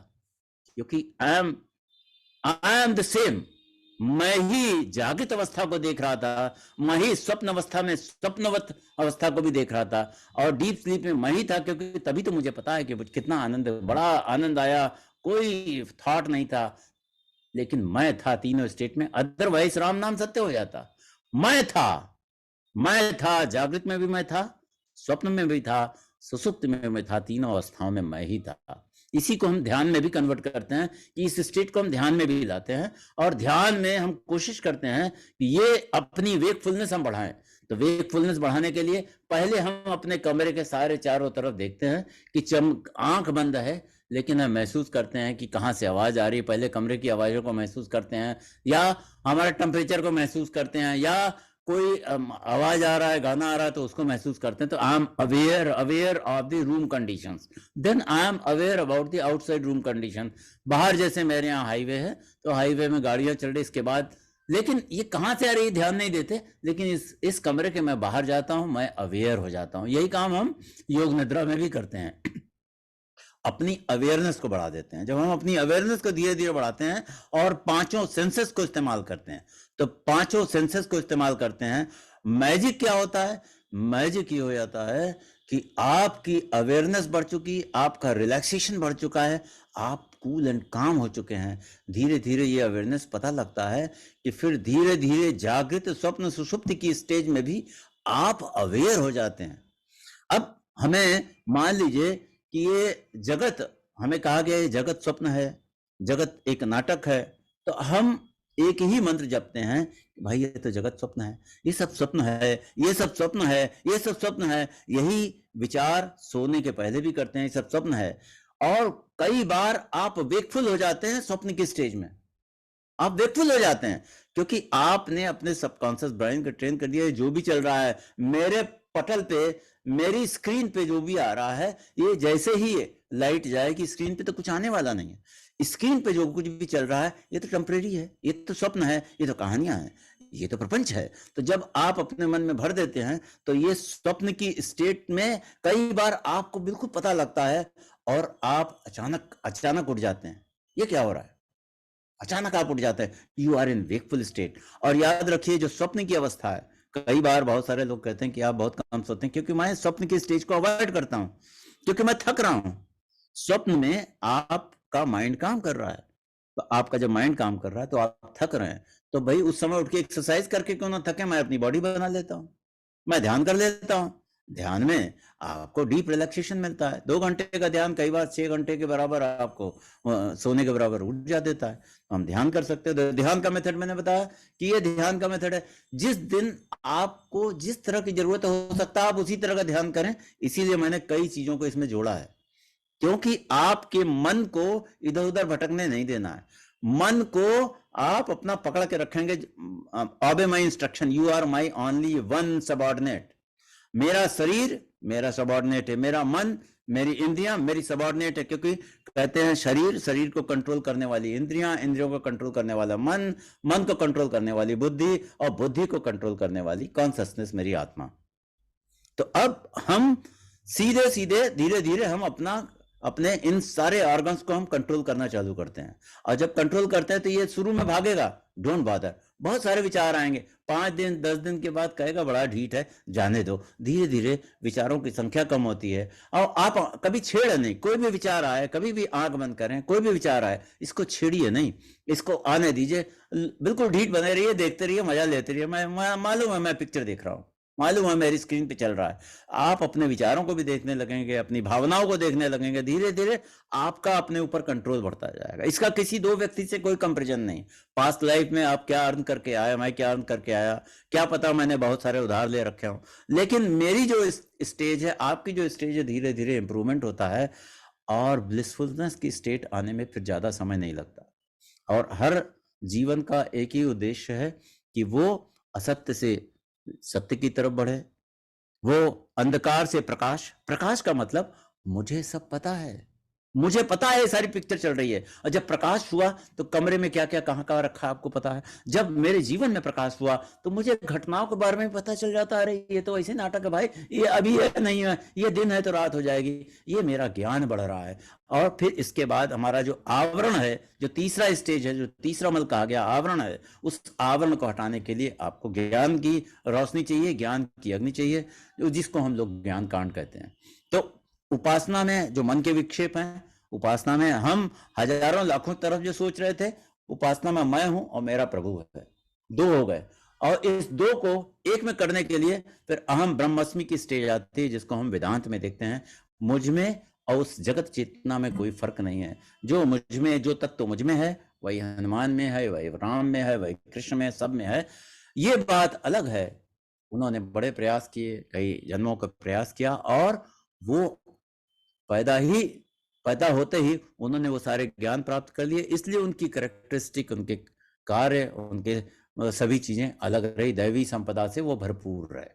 [SPEAKER 2] क्योंकि आई एम द सेम। मैं ही जागृत अवस्था को देख रहा था, मैं ही स्वप्न अवस्था में स्वप्नवत अवस्था को भी देख रहा था, और डीप स्लीप में मैं ही था, क्योंकि तभी तो मुझे पता है कि कितना आनंद, बड़ा आनंद आया, कोई थॉट नहीं था, लेकिन मैं था तीनों स्टेट में। अदरवाइज राम नाम सत्य हो जाता। मैं था, जागृत में भी मैं था, स्वप्न में भी था, सुसुप्त में मैं था, तीनों अवस्थाओं में मैं ही था। इसी को हम ध्यान में भी कन्वर्ट करते हैं, कि इस स्टेट को हम ध्यान में भी लाते हैं, और ध्यान में हम कोशिश करते हैं कि ये अपनी वेकफुलनेस हम बढ़ाएं। तो वेकफुलनेस बढ़ाने के लिए पहले हम अपने कमरे के सारे चारों तरफ देखते हैं कि आंख बंद है, लेकिन हम महसूस करते हैं कि कहाँ से आवाज आ रही है। पहले कमरे की आवाजों को महसूस करते हैं, या हमारे टेम्परेचर को महसूस करते हैं, या कोई आवाज आ रहा है, गाना आ रहा है, तो उसको महसूस करते हैं। तो I am aware of the room conditions, then I am aware about the outside room condition. बाहर जैसे मेरे यहाँ हाईवे है, तो हाईवे में गाड़ियां चल रही, इसके बाद लेकिन ये कहाँ से आ रही है ध्यान नहीं देते, लेकिन इस कमरे के मैं बाहर जाता हूं, मैं अवेयर हो जाता हूं। यही काम हम योग निद्रा में भी करते हैं, अपनी अवेयरनेस को बढ़ा देते हैं। जब हम अपनी अवेयरनेस को धीरे धीरे बढ़ाते हैं और पांचों सेंसेस को इस्तेमाल करते हैं, तो पांचों सेंसेस को इस्तेमाल करते हैं, मैजिक क्या होता है? मैजिक ये हो जाता है कि आपकी अवेयरनेस बढ़ चुकी, आपका रिलैक्सेशन बढ़ चुका है, आप कूल एंड काम हो चुके हैं। धीरे धीरे ये अवेयरनेस पता लगता है कि फिर धीरे धीरे जागृत स्वप्न सुषुप्ति की स्टेज में भी आप अवेयर हो जाते हैं। अब हमें मान लीजिए कि ये जगत, हमें कहा गया है जगत स्वप्न है, जगत एक नाटक है, तो हम एक ही मंत्र जपते हैं, भाई ये तो जगत स्वप्न है, ये सब स्वप्न है, ये सब स्वप्न है, ये सब स्वप्न है। यही विचार सोने के पहले भी करते हैं, ये सब स्वप्न है। और कई बार आप वेकफुल हो जाते हैं स्वप्न की स्टेज में, आप वेकफुल हो जाते हैं, क्योंकि आपने अपने सबकॉन्शियस ब्रेन को ट्रेन कर दिया है। जो भी चल रहा है मेरे पटल पे, मेरी स्क्रीन पे जो भी आ रहा है, ये जैसे ही लाइट जाएगी स्क्रीन पे तो कुछ आने वाला नहीं है। स्क्रीन पे जो कुछ भी चल रहा है ये तो टेम्परेरी है, ये तो स्वप्न है, ये तो कहानियां हैं, ये तो प्रपंच है। तो जब आप अपने मन में भर देते हैं तो ये स्वप्न की स्टेट में कई बार आपको बिल्कुल पता लगता है, और आप अचानक उठ जाते हैं। ये क्या हो रहा है? अचानक आप उठ जाते हैं, you are in wakeful state. और याद रखिए जो स्वप्न की अवस्था है, कई बार बहुत सारे लोग कहते हैं कि आप बहुत कम सोते हैं, क्योंकि मैं स्वप्न की स्टेज को अवॉइड करता हूं, क्योंकि मैं थक रहा हूं। स्वप्न में आपका माइंड काम कर रहा है, तो आपका जब माइंड काम कर रहा है तो आप थक रहे हैं, तो भाई उस समय उठ के एक्सरसाइज करके क्यों ना थके, मैं अपनी बॉडी बना लेता हूं, मैं ध्यान कर लेता हूं। ध्यान में आपको डीप रिलैक्सेशन मिलता है। 2 घंटे का ध्यान कई बार 6 घंटे के बराबर आपको सोने के बराबर ऊर्जा देता है। तो हम ध्यान कर सकते हैं। ध्यान का मेथड मैंने बताया कि ये ध्यान का मेथड है, जिस दिन आपको जिस तरह की जरूरत हो सकता है आप उसी तरह का ध्यान करें। इसीलिए मैंने कई चीजों को इसमें जोड़ा है, क्योंकि आपके मन को इधर उधर भटकने नहीं देना है। मन को आप अपना पकड़ के रखेंगे, obey my instruction, you are my only one subordinate. मेरा शरीर मेरा सबऑर्डिनेट है, मेरा मन, मेरी इंद्रियां मेरी सबऑर्डिनेट है, क्योंकि कहते हैं शरीर, शरीर को कंट्रोल करने वाली इंद्रियां, इंद्रियों को कंट्रोल करने वाला मन, मन को कंट्रोल करने वाली बुद्धि, और बुद्धि को कंट्रोल करने वाली कॉन्शसनेस मेरी आत्मा। तो अब हम सीधे सीधे धीरे धीरे हम अपने इन सारे ऑर्गन्स को हम कंट्रोल करना चालू करते हैं। और जब कंट्रोल करते हैं तो ये शुरू में भागेगा, डोंट बॉदर, बहुत सारे विचार आएंगे, 5 दिन 10 दिन के बाद कहेगा बड़ा ढीठ है, जाने दो। धीरे धीरे विचारों की संख्या कम होती है और आप कभी छेड़ नहीं, कोई भी विचार आए, कभी भी आंख बंद करें, कोई भी विचार आए इसको छेड़िए नहीं, इसको आने दीजिए, बिल्कुल ढीठ बने रहिए, देखते रहिए, मजा लेते रहिए। मैं मालूम है मैं पिक्चर देख रहा हूं, मालूम है मेरी स्क्रीन पे चल रहा है। आप अपने विचारों को भी देखने लगेंगे, अपनी भावनाओं को देखने लगेंगे, धीरे धीरे आपका अपने ऊपर कंट्रोल बढ़ता जाएगा। इसका किसी दो व्यक्ति से कोई कंपैरिजन नहीं। पास्ट लाइफ में आप क्या अर्न करके आए, मैं क्या अर्न करके आया, क्या पता मैंने बहुत सारे उधार ले रखे हों, लेकिन मेरी जो स्टेज है, आपकी जो स्टेज है, धीरे धीरे इंप्रूवमेंट होता है और ब्लिसफुलनेस की स्टेट आने में फिर ज्यादा समय नहीं लगता। और हर जीवन का एक ही उद्देश्य है कि वो असत्य से सत्य की तरफ बढ़े, वो अंधकार से प्रकाश, प्रकाश का मतलब मुझे सब पता है, मुझे पता है ये सारी पिक्चर चल रही है। और जब प्रकाश हुआ तो कमरे में क्या क्या कहाँ रखा आपको पता है। जब मेरे जीवन में प्रकाश हुआ तो मुझे घटनाओं के बारे में पता चल जाता है, अरे ये तो ऐसे नाटक है भाई, ये अभी है नहीं है, ये दिन है तो रात हो जाएगी, ये मेरा ज्ञान बढ़ रहा है। और फिर इसके बाद हमारा जो आवरण है, जो तीसरा स्टेज है, जो तीसरा मल कहा गया आवरण है, उस आवरण को हटाने के लिए आपको ज्ञान की रोशनी चाहिए, ज्ञान की अग्नि चाहिए, जिसको हम लोग ज्ञान कांड कहते हैं। तो उपासना में जो मन के विक्षेप हैं, उपासना में हम हजारों लाखों तरफ जो सोच रहे थे, उपासना में मैं हूं और मेरा प्रभु है, दो हो गए। और इस दो को एक में करने के लिए फिर अहम ब्रह्मस्मि की स्टेज आती है, जिसको हम वेदांत में देखते हैं। मुझ में और उस जगत चेतना में कोई फर्क नहीं है। जो मुझ में, जो तत्व मुझ में है वही हनुमान में है, वही राम में है, वही कृष्ण में, सब में है। ये बात अलग है, उन्होंने बड़े प्रयास किए, कई जन्मों का प्रयास किया, और वो पैदा होते ही उन्होंने वो सारे ज्ञान प्राप्त कर लिए। इसलिए उनकी कैरेक्टरिस्टिक, उनके कार्य, उनके सभी चीजें अलग रही, दैवी संपदा से वो भरपूर रहे।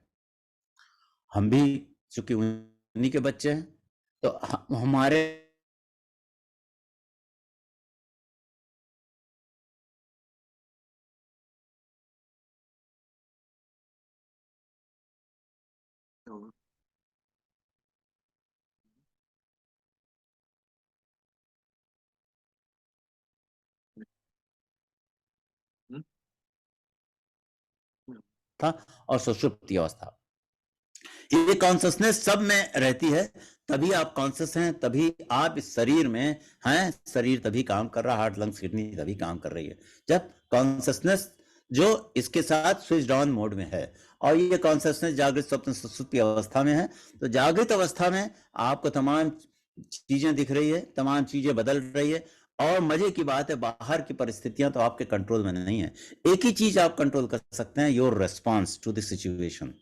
[SPEAKER 2] हम भी चूंकि उन्हीं के बच्चे हैं तो हमारे था और सुषुप्ति अवस्था, ये कॉन्शसनेस सब में रहती है। तभी आप कॉन्शियस हैं, तभी आप इस शरीर में हैं, शरीर तभी काम कर रहा, हार्ट लंग्स किडनी तभी काम कर रही है जब कॉन्शसनेस जो इसके साथ स्विच ऑन मोड में है। और ये कॉन्शसनेस जागृत स्वप्न सुषुप्ति अवस्था में है। तो जागृत अवस्था में आपको तमाम चीजें दिख रही है, तमाम चीजें बदल रही है, और मजे की बात है बाहर की परिस्थितियां तो आपके कंट्रोल में नहीं है। एक ही चीज आप कंट्रोल कर सकते हैं, your response to the situation,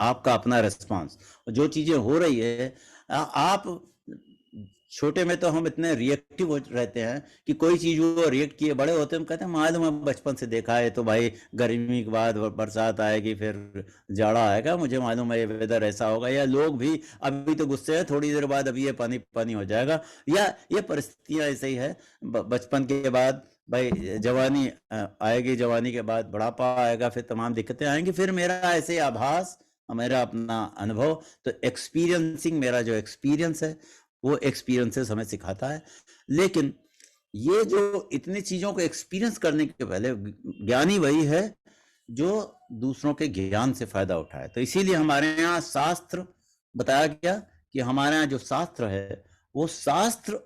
[SPEAKER 2] आपका अपना रेस्पॉन्स। जो चीजें हो रही है, आप छोटे में तो हम इतने रिएक्टिव रहते हैं कि कोई चीज वो रिएक्ट किए, बड़े होते हैं हम कहते हैं मालूम है, बचपन से देखा है, तो भाई गर्मी के बाद बरसात आएगी, फिर जाड़ा आएगा, मुझे मालूम है ये वेदर ऐसा होगा। या लोग भी अभी तो गुस्से है, थोड़ी देर बाद अभी ये पानी पानी हो जाएगा, या ये परिस्थितियां ऐसे ही है। बचपन के बाद भाई जवानी आएगी, जवानी के बाद बुढ़ापा आएगा, फिर तमाम दिक्कतें आएंगी। फिर मेरा ऐसे आभास, मेरा अपना अनुभव, तो एक्सपीरियंसिंग, मेरा जो एक्सपीरियंस है वो एक्सपीरियंसेस हमें सिखाता है। लेकिन ये जो इतनी चीजों को एक्सपीरियंस करने के पहले ज्ञानी वही है जो दूसरों के ज्ञान से फायदा उठाए। तो इसीलिए हमारे यहाँ शास्त्र बताया गया कि हमारे यहाँ जो शास्त्र है वो शास्त्र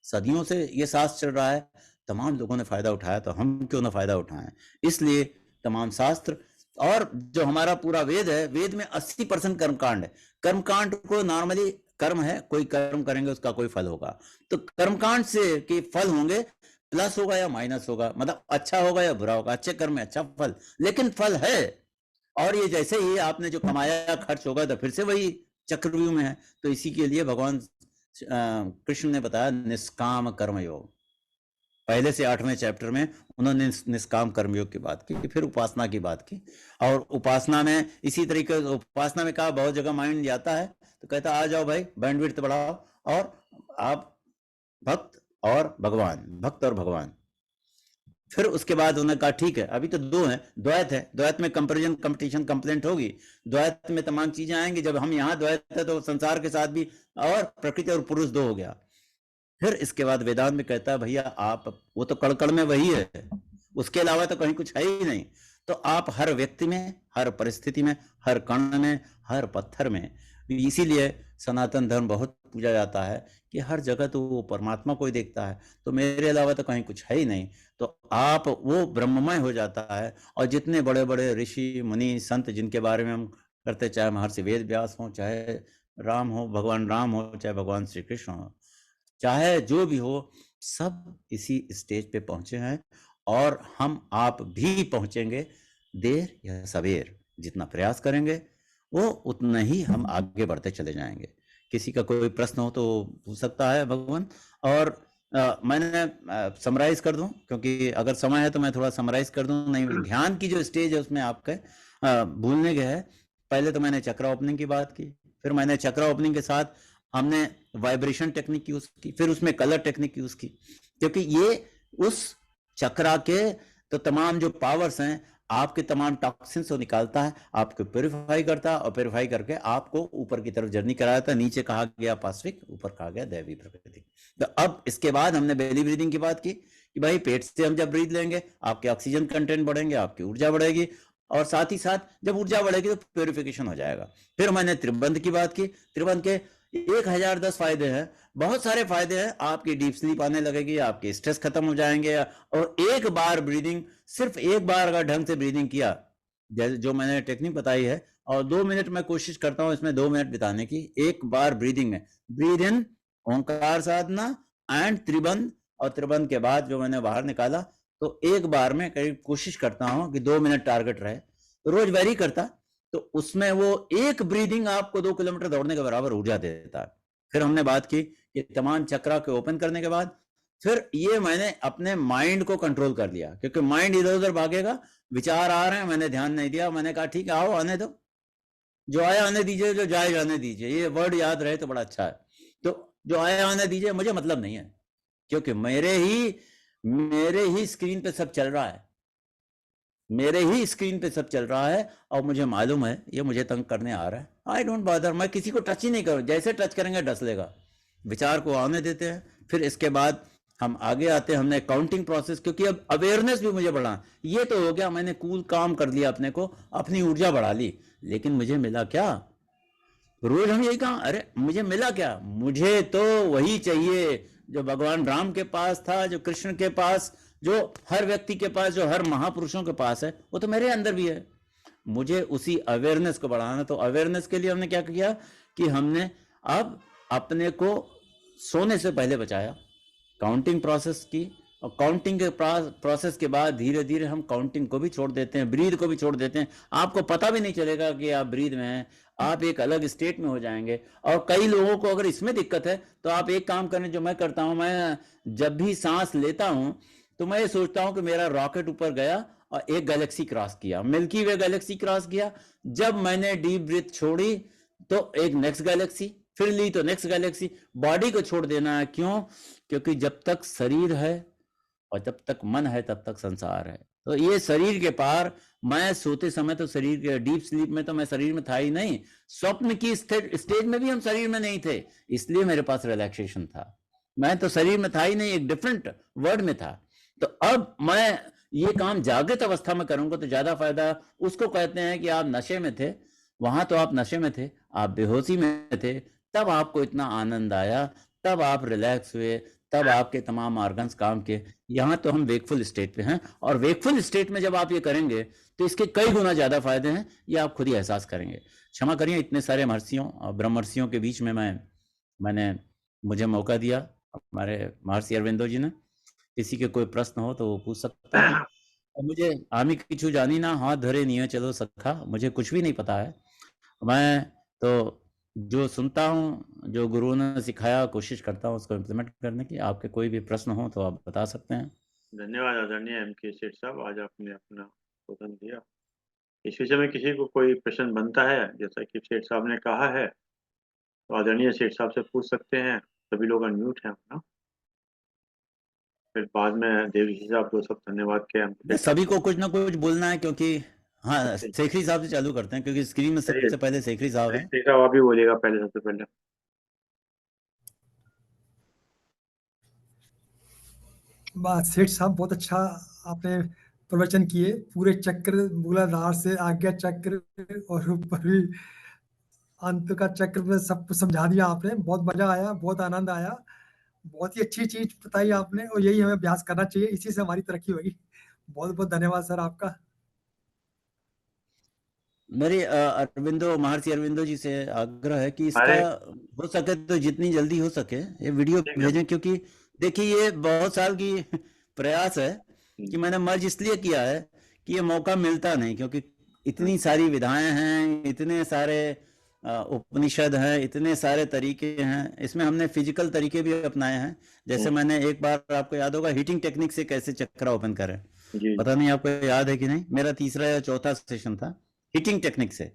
[SPEAKER 2] सदियों से ये शास्त्र चल रहा है, तमाम लोगों ने फायदा उठाया, तो हम क्यों ना फायदा उठाएं। इसलिए तमाम शास्त्र, और जो हमारा पूरा वेद है, वेद में 80% कर्मकांड है। कर्मकांड को नॉर्मली कर्म है, कोई कर्म करेंगे उसका कोई फल होगा, तो कर्मकांड से के फल होंगे, प्लस होगा या माइनस होगा, मतलब अच्छा होगा या बुरा होगा, अच्छे कर्म में अच्छा फल, लेकिन फल है। और ये जैसे ही आपने जो कमाया खर्च होगा तो फिर से वही चक्रव्यूह में है। तो इसी के लिए भगवान कृष्ण ने बताया निष्काम कर्मयोग। पहले से 8वें चैप्टर में उन्होंने निष्काम कर्मयोग की बात की, फिर उपासना की बात की। और उपासना में इसी तरीके से उपासना में कहा, बहुत जगह माइंड जाता है तो कहता आ जाओ भाई बैंडविड्थ बढ़ाओ, और आप भक्त और भगवान, भक्त और भगवान। फिर उसके बाद उन्होंने कहा ठीक है, अभी तो दो हैं, द्वैत है, द्वैत में कंपैरिजन, कंपटीशन, कंप्लेंट होगी, द्वैत में तमाम चीजें आएंगी। जब हम यहाँ द्वैत है तो संसार के साथ भी, और प्रकृति और पुरुष दो हो गया। फिर इसके बाद वेदांत में कहता है भैया आप, वो तो कण में वही है, उसके अलावा तो कहीं कुछ है ही नहीं। तो आप हर व्यक्ति में, हर परिस्थिति में, हर कण में, हर पत्थर में, इसीलिए सनातन धर्म बहुत पूजा जाता है कि हर जगह तो वो परमात्मा को ही देखता है, तो मेरे अलावा तो कहीं कुछ है ही नहीं। तो आप, वो ब्रह्ममय हो जाता है। और जितने बड़े बड़े ऋषि मुनि संत जिनके बारे में हम करते, चाहे महर्षि वेद व्यास हो, चाहे राम हो, भगवान राम हो, चाहे भगवान श्री कृष्ण हो, चाहे जो भी हो, सब इसी स्टेज पे पहुंचे हैं। और हम आप भी पहुंचेंगे, देर या सवेर, जितना प्रयास करेंगे वो उतना ही हम आगे बढ़ते चले जाएंगे। किसी का कोई प्रश्न हो तो पूछ सकता है भगवान। और मैंने समराइज कर दूं, क्योंकि अगर समय है तो मैं थोड़ा समराइज कर दूं। नहीं, ध्यान की जो स्टेज है उसमें आपके भूलने के है। पहले तो मैंने चक्रा ओपनिंग की बात की, फिर मैंने चक्रा ओपनिंग के साथ हमने वाइब्रेशन टेक्निक यूज की, फिर उसमें कलर टेक्निक यूज की, क्योंकि ये उस चक्रा के तो तमाम जो पावर्स हैं, आपके तमाम टॉक्सिन्स को निकालता है, आपको प्योरीफाई करता है, और प्योरीफाई करके आपको ऊपर की तरफ जर्नी कराता है। नीचे कहा गया पाश्विक, ऊपर कहा गया दैवी प्रकृति। तो अब इसके बाद हमने बेली ब्रीदिंग की बात की कि भाई पेट से हम जब ब्रीद लेंगे आपके ऑक्सीजन कंटेंट बढ़ेंगे, आपकी ऊर्जा बढ़ेगी, और साथ ही साथ जब ऊर्जा बढ़ेगी तो प्योरिफिकेशन हो जाएगा। फिर मैंने त्रिबंध की बात की। त्रिबंध के 1010 फायदे हैं, बहुत सारे फायदे हैं। आपकी डीप स्लीप आने लगेगी, आपके स्ट्रेस खत्म हो जाएंगे, और एक बार ब्रीदिंग, सिर्फ एक बार अगर ढंग से ब्रीदिंग किया, जैसे जो मैंने टेक्निक बताई है, और 2 मिनट मैं कोशिश करता हूं इसमें 2 मिनट बिताने की, एक बार ब्रीदिंग में, ब्रीद इन, ओंकार साधना एंड त्रिबंध, और त्रिबंध के बाद जो मैंने बाहर निकाला, तो एक बार में करीब कोशिश करता हूं कि 2 मिनट टारगेट रहे। तो रोज वेरी करता, तो उसमें वो एक ब्रीदिंग आपको 2 किलोमीटर दौड़ने के बराबर ऊर्जा देता है। फिर हमने बात की कि तमाम चक्रा के ओपन करने के बाद, फिर ये मैंने अपने माइंड को कंट्रोल कर लिया, क्योंकि माइंड इधर उधर भागेगा, विचार आ रहे हैं, मैंने ध्यान नहीं दिया। मैंने कहा ठीक है, आओ आने दो, जो आया आने दीजिए, जो जाए जाने दीजिए। ये वर्ड याद रहे तो बड़ा अच्छा है। तो जो आया आने दीजिए, मुझे मतलब नहीं है, क्योंकि मेरे ही स्क्रीन पे सब चल रहा है, मेरे ही स्क्रीन पे सब चल रहा है, और मुझे मालूम है ये मुझे तंग करने आ रहा है। आई डोंट बॉदर, मैं किसी को टच ही नहीं करूं, जैसे टच करेंगे डस लेगा। विचार को आने देते हैं। फिर इसके बाद हम आगे आते हैं, हमने काउंटिंग प्रोसेस, क्योंकि अब अवेयरनेस भी मुझे बढ़ा। ये तो हो गया, मैंने कूल काम कर लिया अपने को, अपनी ऊर्जा बढ़ा ली, लेकिन मुझे मिला क्या? रोज हम यही कहा, अरे मुझे मिला क्या? मुझे तो वही चाहिए जो भगवान राम के पास था, जो कृष्ण के पास, जो हर व्यक्ति के पास, जो हर महापुरुषों के पास है, वो तो मेरे अंदर भी है। मुझे उसी अवेयरनेस को बढ़ाना। तो अवेयरनेस के लिए हमने क्या किया कि हमने अब अपने को सोने से पहले बचाया, काउंटिंग प्रोसेस की, और काउंटिंग के प्रोसेस के बाद धीरे धीरे हम काउंटिंग को भी छोड़ देते हैं, ब्रीद को भी छोड़ देते हैं। आपको पता भी नहीं चलेगा कि आप ब्रीद में हैं, आप एक अलग स्टेट में हो जाएंगे। और कई लोगों को अगर इसमें दिक्कत है तो आप एक काम करें, जो मैं करता हूं, मैं जब भी सांस लेता हूं तो मैं ये सोचता हूं कि मेरा रॉकेट ऊपर गया और एक गैलेक्सी क्रॉस किया, मिल्की वे गैलेक्सी क्रॉस किया। जब मैंने डीप ब्रीथ छोड़ी तो एक नेक्स्ट गैलेक्सी, फिर ली तो नेक्स्ट गैलेक्सी। बॉडी को छोड़ देना है, क्यों? क्योंकि जब तक शरीर है और जब तक मन है तब तक संसार है। तो ये शरीर के पार, मैं सोते समय तो शरीर के, डीप स्लीप में तो मैं शरीर में था ही नहीं, स्वप्न की स्टेज में भी हम शरीर में नहीं थे, इसलिए मेरे पास रिलैक्सेशन था। मैं तो शरीर में था ही नहीं, एक डिफरेंट वर्ड में था। तो अब मैं ये काम जागृत अवस्था में करूंगा तो ज्यादा फायदा। उसको कहते हैं कि आप नशे में थे, वहां तो आप नशे में थे, आप बेहोशी में थे, तब आपको इतना आनंद आया, तब आप रिलैक्स हुए, तब आपके तमाम ऑर्गन्स काम के। यहाँ तो हम वेकफुल स्टेट पे हैं, और वेकफुल स्टेट में जब आप ये करेंगे तो इसके कई गुना ज्यादा फायदे हैं, ये आप खुद ही एहसास करेंगे। क्षमा करिए, इतने सारे महर्षियों और ब्रह्मर्षियों के बीच में मैंने मुझे मौका दिया हमारे महर्षि अरविंदो जी ने। किसी के कोई प्रश्न हो तो वो पूछ सकता है। और मुझे आमी किचू जानी ना, हाथ धरे नहीं चलो सखा, मुझे कुछ भी नहीं पता है। मैं तो जो सुनता हूँ, जो गुरु ने सिखाया, कोशिश करता हूँ उसको इम्प्लीमेंट करने की। आपके कोई भी प्रश्न हो तो आप बता सकते हैं।
[SPEAKER 1] धन्यवाद आदरणीय एम.के. सेठ साहब, आज आपने अपना प्रदान दिया। इस विषय में किसी को कोई प्रश्न बनता है, जैसा कि सेठ साहब ने कहा है, तो आदरणीय सेठ साहब से पूछ सकते हैं। सभी लोग अनम्यूट हैं अपना। फिर बाद में देवी साहब को सब धन्यवाद के हमको
[SPEAKER 2] सभी को कुछ ना कुछ बोलना है, क्योंकि हाँ
[SPEAKER 1] अच्छा,
[SPEAKER 2] शेखरी साहब से चालू करते हैं, क्योंकि स्क्रीन में
[SPEAKER 1] चलिए
[SPEAKER 2] सबसे पहले शेखरी साहब हैं।
[SPEAKER 1] ठीक है, आप भी बोलिएगा पहले, सबसे पहले।
[SPEAKER 4] वाह सेठ साहब, बहुत अच्छा आपने प्रवचन किए। पूरे चक्र, मूलाधार से आज्ञा चक्र और ऊपर भी अंत का चक्र में सब कुछ समझा दिया आपने। बहुत मजा आया, बहुत आनंद आया। बहुत ही अच्छी चीज बताई आपने, और यही हमें अभ्यास करना चाहिए, इसी से हमारी तरक्की होगी। बहुत बहुत धन्यवाद सर आपका।
[SPEAKER 2] मेरी अरविंदो, महर्षि अरविंदो जी से आग्रह है कि इसका
[SPEAKER 1] अरे
[SPEAKER 2] हो सके तो जितनी जल्दी हो सके ये वीडियो
[SPEAKER 1] ठीक है।
[SPEAKER 2] भेजें, क्योंकि देखिए ये बहुत साल की प्रयास है कि मैंने मर्ज इसलिए किया है कि ये मौका मिलता नहीं, क्योंकि इतनी सारी विधाएं हैं, इतने सारे उपनिषद हैं, इतने सारे तरीके हैं। इसमें हमने फिजिकल तरीके भी अपनाए हैं। जैसे मैंने एक बार, आपको याद होगा, हीटिंग टेक्निक से कैसे चक्रा ओपन करें,
[SPEAKER 1] जी
[SPEAKER 2] पता नहीं आपको याद है कि नहीं। मेरा तीसरा या चौथा सेशन था हीटिंग टेक्निक से।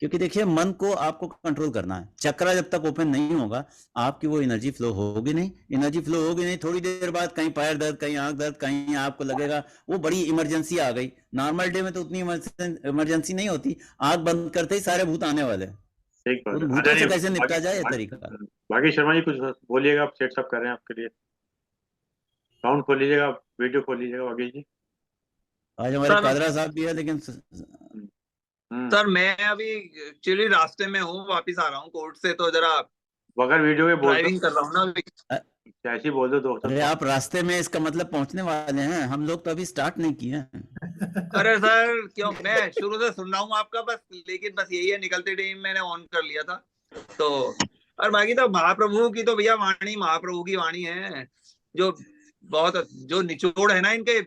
[SPEAKER 2] क्योंकि देखिए मन को आपको कंट्रोल करना है। चक्रा जब तक ओपन नहीं होगा आपकी वो एनर्जी फ्लो होगी नहीं। एनर्जी फ्लो होगी नहीं, थोड़ी देर बाद कहीं पैर दर्द, कहीं आंख दर्द, कहीं आपको लगेगा वो बड़ी इमरजेंसी आ गई। नॉर्मल डे में तो उतनी इमरजेंसी नहीं होती, आंख बंद करते ही सारे भूत आने वाले।
[SPEAKER 1] ठीक बात
[SPEAKER 2] उन
[SPEAKER 1] है।
[SPEAKER 2] भूतों से
[SPEAKER 1] नहीं,
[SPEAKER 2] कैसे निपटा जाए ये तरीका।
[SPEAKER 1] बाकी शर्मा जी कुछ बोलिएगा, आप सेट सब कर रहे हैं आपके लिए। साउंड खोल लीजिएगा, वीडियो खोल लीजिएगा बाकी जी।
[SPEAKER 2] आज हमारे
[SPEAKER 5] सर
[SPEAKER 2] कादरा साहब भी है, लेकिन
[SPEAKER 5] सर मैं अभी एक्चुअली रास्ते में हूँ, वापस आ रहा हूँ कोर्ट से, तो जरा
[SPEAKER 1] बगैर वीडियो के बोल दो,
[SPEAKER 5] ड्राइविंग कर रहा हूँ ना अभी।
[SPEAKER 1] कैसे बोल दो दोस्तों।
[SPEAKER 2] अरे आप रास्ते में, इसका मतलब पहुंचने वाले हैं। हम लोग तो अभी स्टार्ट नहीं किए हैं।
[SPEAKER 5] अरे सर क्यों, मैं शुरू से सुन रहा हूँ आपका, बस लेकिन बस यही है, निकलते टाइम मैंने ऑन कर लिया था तो। और बाकी तो महाप्रभु की तो भैया वाणी, महाप्रभु की वाणी है, जो बहुत, जो निचोड़ है ना इनके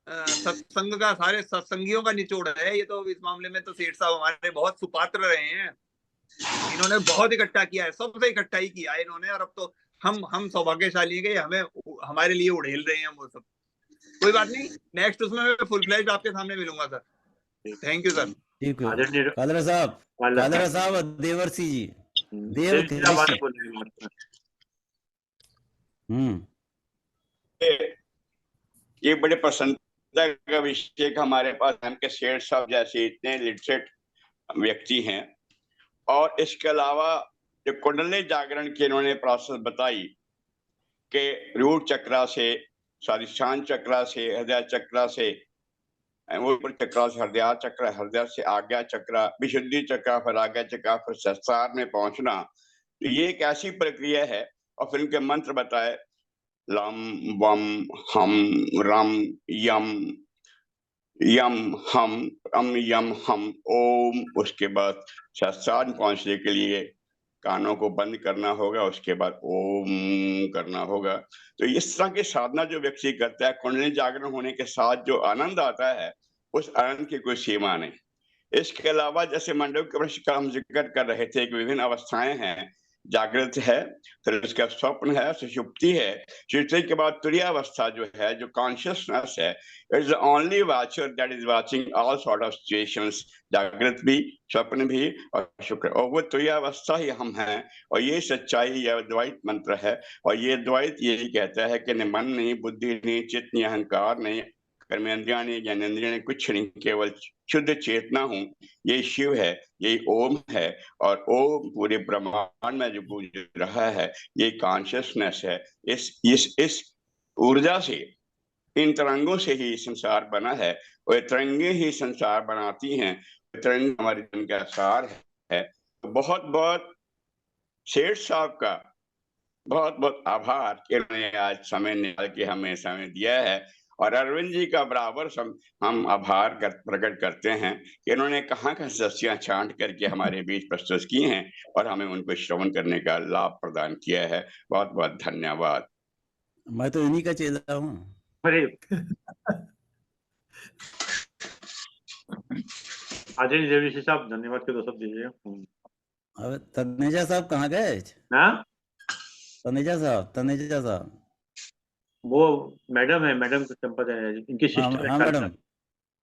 [SPEAKER 5] सत्संग का, सारे सत्संगियों का निचोड़ है ये तो। इस मामले में तो सेठ साहब हमारे बहुत सुपात्र रहे हैं। इन्होंने बहुत इकट्ठा किया है, सबसे इकट्ठा ही किया है इन्होंने। और अब तो हम सौभाग्यशाली हैं कि हमें, हमारे लिए उड़ेल रहे हैं वो सब। कोई बात नहीं, नेक्स्ट उसमें मैं फुल फ्लैश आपके सामने मिलूंगा सर। Thank you sir.
[SPEAKER 2] ठीक है
[SPEAKER 1] आदरणीय
[SPEAKER 2] कादरा साहब और देवर्षि जी, देव
[SPEAKER 1] बात
[SPEAKER 2] कृष्ण।
[SPEAKER 1] बोलिए।
[SPEAKER 3] ये बड़े प्रसन्नता का विषय कि हमारे पास हम के शेठ साहब जैसे इतने लिटरेट व्यक्ति हैं। और इसके अलावा जो कुंडली जागरण की इन्होंने प्रोसेस बताई कि रूट चक्रा से, स्वादिष्ठान चक्रा से, हृदय चक्रा से, वो चक्रा से हृदय चक्र, हृदय से आज्ञा चक्र, विशुद्धि चक्र, फिर आज्ञा चक्र, फिर संसार में पहुंचना, तो ये एक ऐसी प्रक्रिया है। और फिर इनके मंत्र बताए, लम वम हम रम यम, यम हम रम यम हम ओम। उसके बाद संसार पहुंचने के लिए कानों को बंद करना होगा, उसके बाद ओम करना होगा। तो इस तरह की साधना जो व्यक्ति करता है, कुंडली जागरण होने के साथ जो आनंद आता है, उस आनंद की कोई सीमा नहीं। इसके अलावा जैसे मंडप के प्रश्न का हम जिक्र कर रहे थे कि विभिन्न अवस्थाएं हैं, जागृत है, फिर उसका स्वप्न है, सुषुप्ति है, सुषुप्ति के बाद तुरीयावस्था जो है, जो कॉन्शियसनेस है, is the only watcher that is watching all sort of situations, जागृत भी, स्वप्न भी और शुक्र, और वो तुरीयावस्था ही हम हैं। और ये सच्चाई, यह द्वैत मंत्र है। और ये द्वैत यही कहता है कि न मन नहीं, बुद्धि नहीं, चित्त नहीं, अहंकार नहीं, कर्मेंद्रिया नहीं, ज्ञानेंद्रिया नहीं, कुछ नहीं, केवल शुद्ध चेतना हूँ। ये शिव है, ये ओम है। और ओम पूरे ब्रह्मांड में जो गूंज रहा है, ये कॉन्शियसनेस है। इस ऊर्जा से, इन तरंगों से ही संसार बना है, और ये तरंगे ही संसार बनाती हैं। तरंग हमारे जीवन का सार है। तो बहुत बहुत शेठ साहब का बहुत बहुत आभार कि उन्होंने आज समय निकाल के हमें समय दिया है। और अरविंद जी का बराबर हम आभार प्रकट करते हैं कि इन्होंने कहाँ कहाँ सस्तियां छांट करके हमारे बीच प्रस्तुत की हैं और हमें उनको श्रवण करने का लाभ प्रदान किया है। बहुत बहुत धन्यवाद।
[SPEAKER 2] मैं तो इन्हीं का चेला हूँ।
[SPEAKER 1] अरे आदरणीय देवी साहब, धन्यवाद के दो शब्द दीजिएगा।
[SPEAKER 2] अब तनेजा साहब कहाँ गए?
[SPEAKER 1] ना
[SPEAKER 2] तनेजा साहब
[SPEAKER 1] वो मैडम है, मैडम चंपा तनेजा जी, इनकी सिस्टर है।
[SPEAKER 2] हाँ मैडम,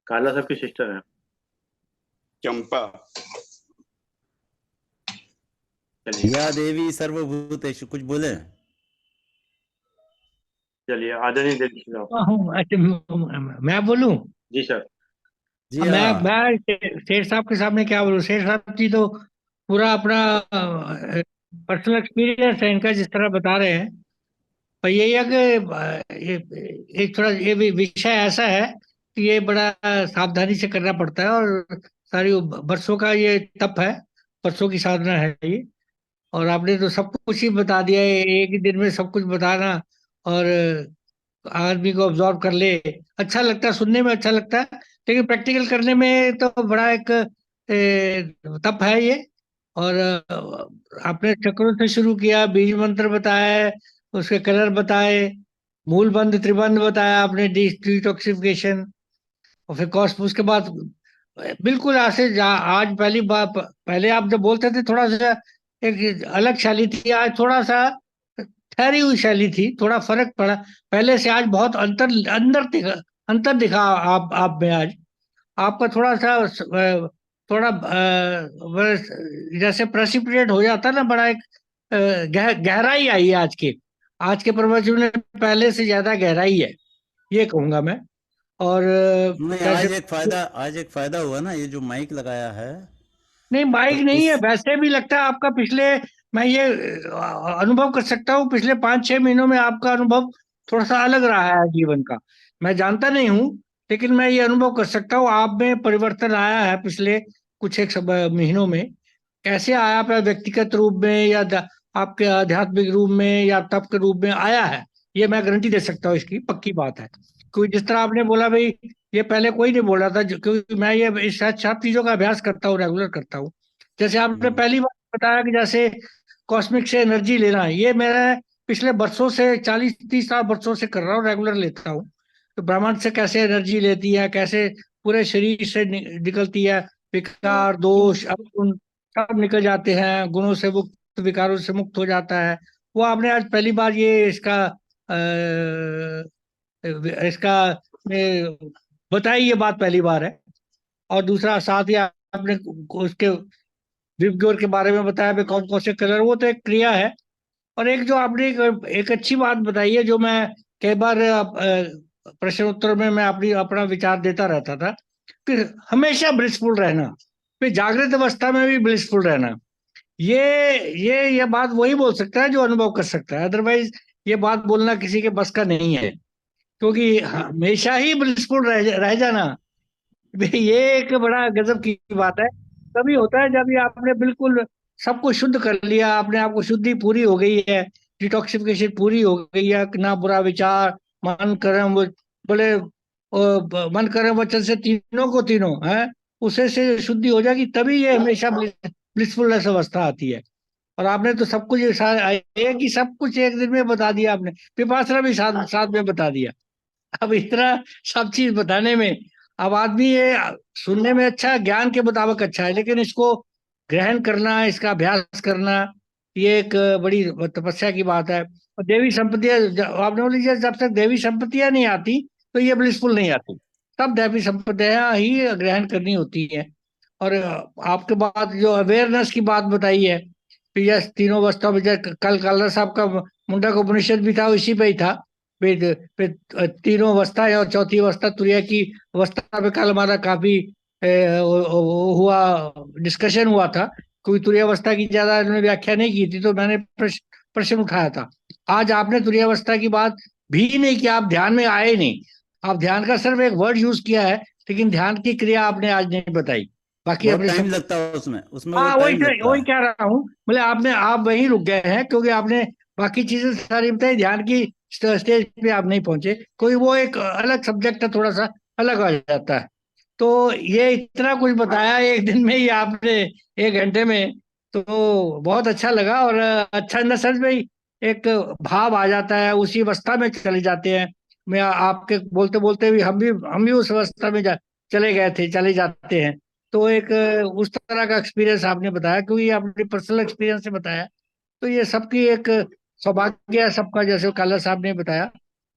[SPEAKER 1] काला साहब की सिस्टर है
[SPEAKER 3] चंपा।
[SPEAKER 2] या देवी सर्वभूतेषु, कुछ बोले?
[SPEAKER 1] चलिए आदरणीय दिलीप साहब।
[SPEAKER 6] अच्छा, मैं बोलूं?
[SPEAKER 1] जी सर।
[SPEAKER 2] जी
[SPEAKER 6] मैं
[SPEAKER 2] हाँ।
[SPEAKER 6] मैं शेर साहब के सामने क्या बोलूं? शेर साहब जी तो पूरा अपना पर्सनल एक्सपीरियंस है इनका, जिस तरह बता रहे हैं। पर यही है कि एक थोड़ा ये भी विषय ऐसा है कि ये बड़ा सावधानी से करना पड़ता है, और सारी बरसों का ये तप है, बरसों की साधना है ये। और आपने तो सब कुछ ही बता दिया है, एक ही दिन में सब कुछ बताना, और आदमी को ऑब्जॉर्व कर ले। अच्छा लगता है, सुनने में अच्छा लगता है, लेकिन प्रैक्टिकल करने में तो बड़ा एक तप है ये। और आपने चक्रों से शुरू किया, बीज मंत्र बताया, उसके कलर बताए, मूल बंध त्रिबंध बताया आपने, डिटॉक्सिफिकेशन, और फिर कॉस्मोस के बाद बिल्कुल ऐसे आज पहली बार, पहले आप जब बोलते थे थोड़ा सा एक अलग शैली थी, आज थोड़ा सा ठहरी हुई शैली थी, थोड़ा फर्क पड़ा। पहले से आज बहुत अंतर दिखा आप में आज। आपका थोड़ा सा थोड़ा जैसे प्रेसिपिटेट हो जाता ना, बड़ा एक गहराई आई है आज के प्रवचन में, पहले से ज्यादा गहराई है, ये कहूंगा मैं। और
[SPEAKER 2] नहीं,
[SPEAKER 6] कैसे
[SPEAKER 2] आज एक फायदा हुआ ना, ये जो माइक लगाया है
[SPEAKER 6] नहीं,
[SPEAKER 2] तो
[SPEAKER 6] बाइक नहीं है,
[SPEAKER 2] इस
[SPEAKER 6] वैसे भी लगता है आपका पिछले, मैं ये अनुभव कर सकता हूँ, पिछले 5-6 महीनों में आपका अनुभव थोड़ा सा अलग रहा है जीवन का। मैं जानता नहीं हूँ, लेकिन मैं ये अनुभव कर सकता हूँ आप में परिवर्तन आया है पिछले कुछ एक सब महीनों में। कैसे आया आप, व्यक्तिगत रूप में या आपके आध्यात्मिक रूप में या तप के रूप में आया है, ये मैं गारंटी दे सकता हूँ, इसकी पक्की बात है। कोई जिस तरह आपने बोला भाई, ये पहले कोई नहीं बोल रहा था, क्योंकि मैं ये इस सब चीजों का अभ्यास करता हूँ, रेगुलर करता हूँ। जैसे आपने पहली बार बताया कि जैसे कॉस्मिक से एनर्जी लेना है, ये मैं पिछले बरसों से 40-30 वर्षों से कर रहा हूँ, रेगुलर लेता हूँ। तो ब्रह्मांड से कैसे एनर्जी लेती है, कैसे पूरे शरीर से निकलती है, विकार दोष अवगुण सब निकल जाते हैं, गुणों से मुक्त, विकारों से मुक्त हो जाता है। वो आपने आज पहली बार ये इसका बताई, ये बात पहली बार है। और दूसरा साथ ही आपने उसके विबग्योर के बारे में बताया भी, कौन कौन से कलर, वो तो एक क्रिया है। और एक जो आपने एक अच्छी बात बताई है, जो मैं कई बार प्रश्न उत्तर में मैं अपना विचार देता रहता था, कि हमेशा ब्लिसफुल रहना, फिर जागृत अवस्था में भी ब्लिसफुल रहना। ये बात वही बोल सकता है जो अनुभव कर सकता है, अदरवाइज ये बात बोलना किसी के बस का नहीं है। क्योंकि हमेशा ही ब्लिसफुल रह जाना, ये एक बड़ा गजब की बात है। तभी होता है जब ये आपने बिल्कुल सब कुछ शुद्ध कर लिया, अपने आप को, शुद्धि पूरी हो गई है, डिटॉक्सिफिकेशन पूरी हो गई है, ना बुरा विचार, मन कर्म, बोले मन कर्म वचन से तीनों को तीनों है, उसे से शुद्धि हो जाएगी, तभी ये हमेशा ब्लिसफुलनेस अवस्था आती है। और आपने तो सब कुछ एक ही सब कुछ एक दिन में बता दिया आपने, विपासना भी साथ साथ में बता दिया। अब इतना सब चीज बताने में, अब आदमी ये सुनने में अच्छा है, ज्ञान के मुताबिक अच्छा है, लेकिन इसको ग्रहण करना, इसका अभ्यास करना, ये एक बड़ी तपस्या की बात है। और देवी संपत्तियां, आपने बोली जब तक देवी संपत्तियां नहीं आती तो ये ब्लिसफुल नहीं आती, तब देवी संपत्तियां ही ग्रहण करनी होती है। और आपके बाद जो अवेयरनेस की बात बताई है, फिर ये तीनों अवस्था में, कल कालरा साहब का मुंडक उपनिषद भी था, इसी पे ही था। फिर तीनों अवस्था है, और चौथी अवस्था तुरिया की अवस्था पे कल हमारा काफी हुआ, डिस्कशन हुआ था। कोई तुरिया अवस्था की ज्यादा इन्होंने व्याख्या नहीं की थी, तो मैंने प्रश्न उठाया था। आज आपने तुरिया अवस्था की बात भी नहीं किया, आप ध्यान में आए नहीं, आप ध्यान का सिर्फ एक वर्ड यूज किया है, लेकिन ध्यान की क्रिया आपने आज नहीं बताई। बाकी
[SPEAKER 2] बहुत
[SPEAKER 6] अपने
[SPEAKER 2] टाइम
[SPEAKER 6] सब,
[SPEAKER 2] लगता है उसमें
[SPEAKER 6] हाँ
[SPEAKER 2] बहुत
[SPEAKER 6] वही
[SPEAKER 2] टाइम लगता
[SPEAKER 6] वही
[SPEAKER 2] है।
[SPEAKER 6] कह रहा हूँ, बोले आप वहीं रुक गए हैं, क्योंकि आपने बाकी चीजें सारी बताई, ध्यान की स्टेज पे आप नहीं पहुंचे। कोई वो एक अलग सब्जेक्ट है, थोड़ा सा अलग आ जाता है। तो ये इतना कुछ बताया एक दिन में ही आपने, 1 घंटे में, तो बहुत अच्छा लगा। और अच्छा इन द सेंस में एक भाव आ जाता है, उसी अवस्था में चले जाते हैं। मैं आपके बोलते बोलते भी हम भी उस अवस्था में चले गए थे, चले जाते हैं। तो एक उस तरह का एक्सपीरियंस आपने बताया, क्योंकि ये आपने पर्सनल एक्सपीरियंस से बताया। तो ये सबकी एक सौभाग्य है सबका, जैसे काला साहब ने बताया,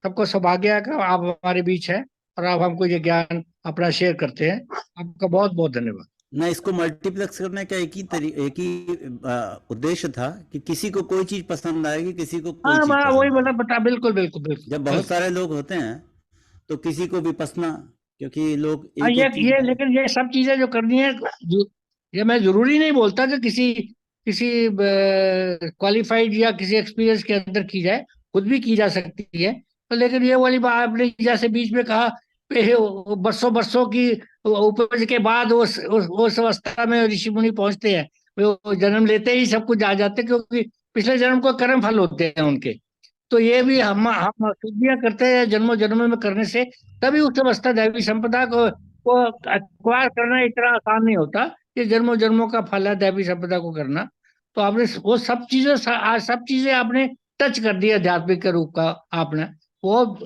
[SPEAKER 6] सबको सौभाग्य है कि आप हमारे बीच हैं, और आप हमको ये ज्ञान अपना शेयर करते हैं। आपका बहुत बहुत धन्यवाद।
[SPEAKER 2] ना इसको मल्टीप्लेक्स करने का एक ही उद्देश्य था कि किसी को कोई चीज पसंद आएगी, किसी को कोई
[SPEAKER 6] हाँ
[SPEAKER 2] चीज
[SPEAKER 6] हाँ, वही
[SPEAKER 2] पसंद
[SPEAKER 6] मतलब
[SPEAKER 2] आएगी।
[SPEAKER 6] बता, बिल्कुल बिल्कुल बिल्कुल
[SPEAKER 2] जब बहुत
[SPEAKER 6] बिल्कुल।
[SPEAKER 2] सारे लोग होते हैं तो किसी को भी पसना, क्योंकि लोग
[SPEAKER 6] हाँ,
[SPEAKER 2] एक एक चीज
[SPEAKER 6] लेकिन ये सब चीजें जो करनी है, ये मैं जरूरी नहीं बोलता कि किसी किसी क्वालिफाइड या किसी एक्सपीरियंस के अंदर की जाए, खुद भी की जा सकती है। तो लेकिन ये वाली बात आपने जैसे बीच में कहा, बरसों बरसों की उपज के बाद उस अवस्था में ऋषि मुनि पहुंचते हैं, वो जन्म लेते ही सब कुछ आ जाते हैं, क्योंकि पिछले जन्म को कर्म फल होते हैं उनके। तो ये भी हम शुद्धियां करते हैं जन्मों जन्मों में करने से, तभी उस अवस्था दैवी संपदा को अक्वायर करना इतना आसान नहीं होता। ये जन्मों जन्मों का फल है दैवी संपदा को करना। तो आपने वो सब चीजें आज सब चीजें आपने टच कर दिया आध्यात्मिक के रूप का। आपने वो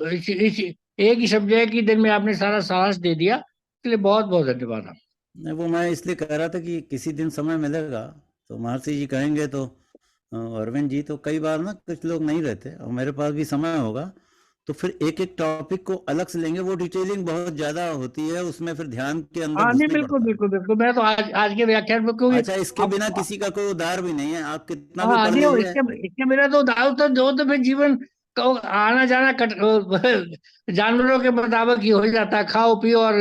[SPEAKER 6] एक ही सब्जेक्ट की दिन में आपने सारा सारांश दे दिया, इसलिए बहुत बहुत धन्यवाद आप।
[SPEAKER 2] नहीं, वो मैं इसलिए कह रहा था कि किसी दिन समय मिलेगा तो महर्षि जी कहेंगे तो अरविंद जी, तो कई बार ना कुछ लोग नहीं रहते और मेरे पास भी समय होगा तो फिर एक एक टॉपिक को अलग से लेंगे। वो डिटेलिंग बहुत ज्यादा होती है, उसमें फिर ध्यान के अंदर
[SPEAKER 6] हाँ नहीं,
[SPEAKER 2] घुसने
[SPEAKER 6] बिल्कुल
[SPEAKER 2] पड़ता है।
[SPEAKER 6] बिल्कुल बिल्कुल, मैं तो आज के व्याख्यान में, क्योंकि
[SPEAKER 2] अच्छा, इसके बिना
[SPEAKER 6] अब
[SPEAKER 2] किसी का कोई उद्धार भी नहीं है, आप कितना भी
[SPEAKER 6] हाँ
[SPEAKER 2] पढ़
[SPEAKER 6] नहीं, और
[SPEAKER 2] लीजिए।
[SPEAKER 6] इसके मेरा तो दाऊ तो जो तो फिर जीवन तो आना जाना जानवरों के मुताबिक ही हो जाता है, खाओ पियो और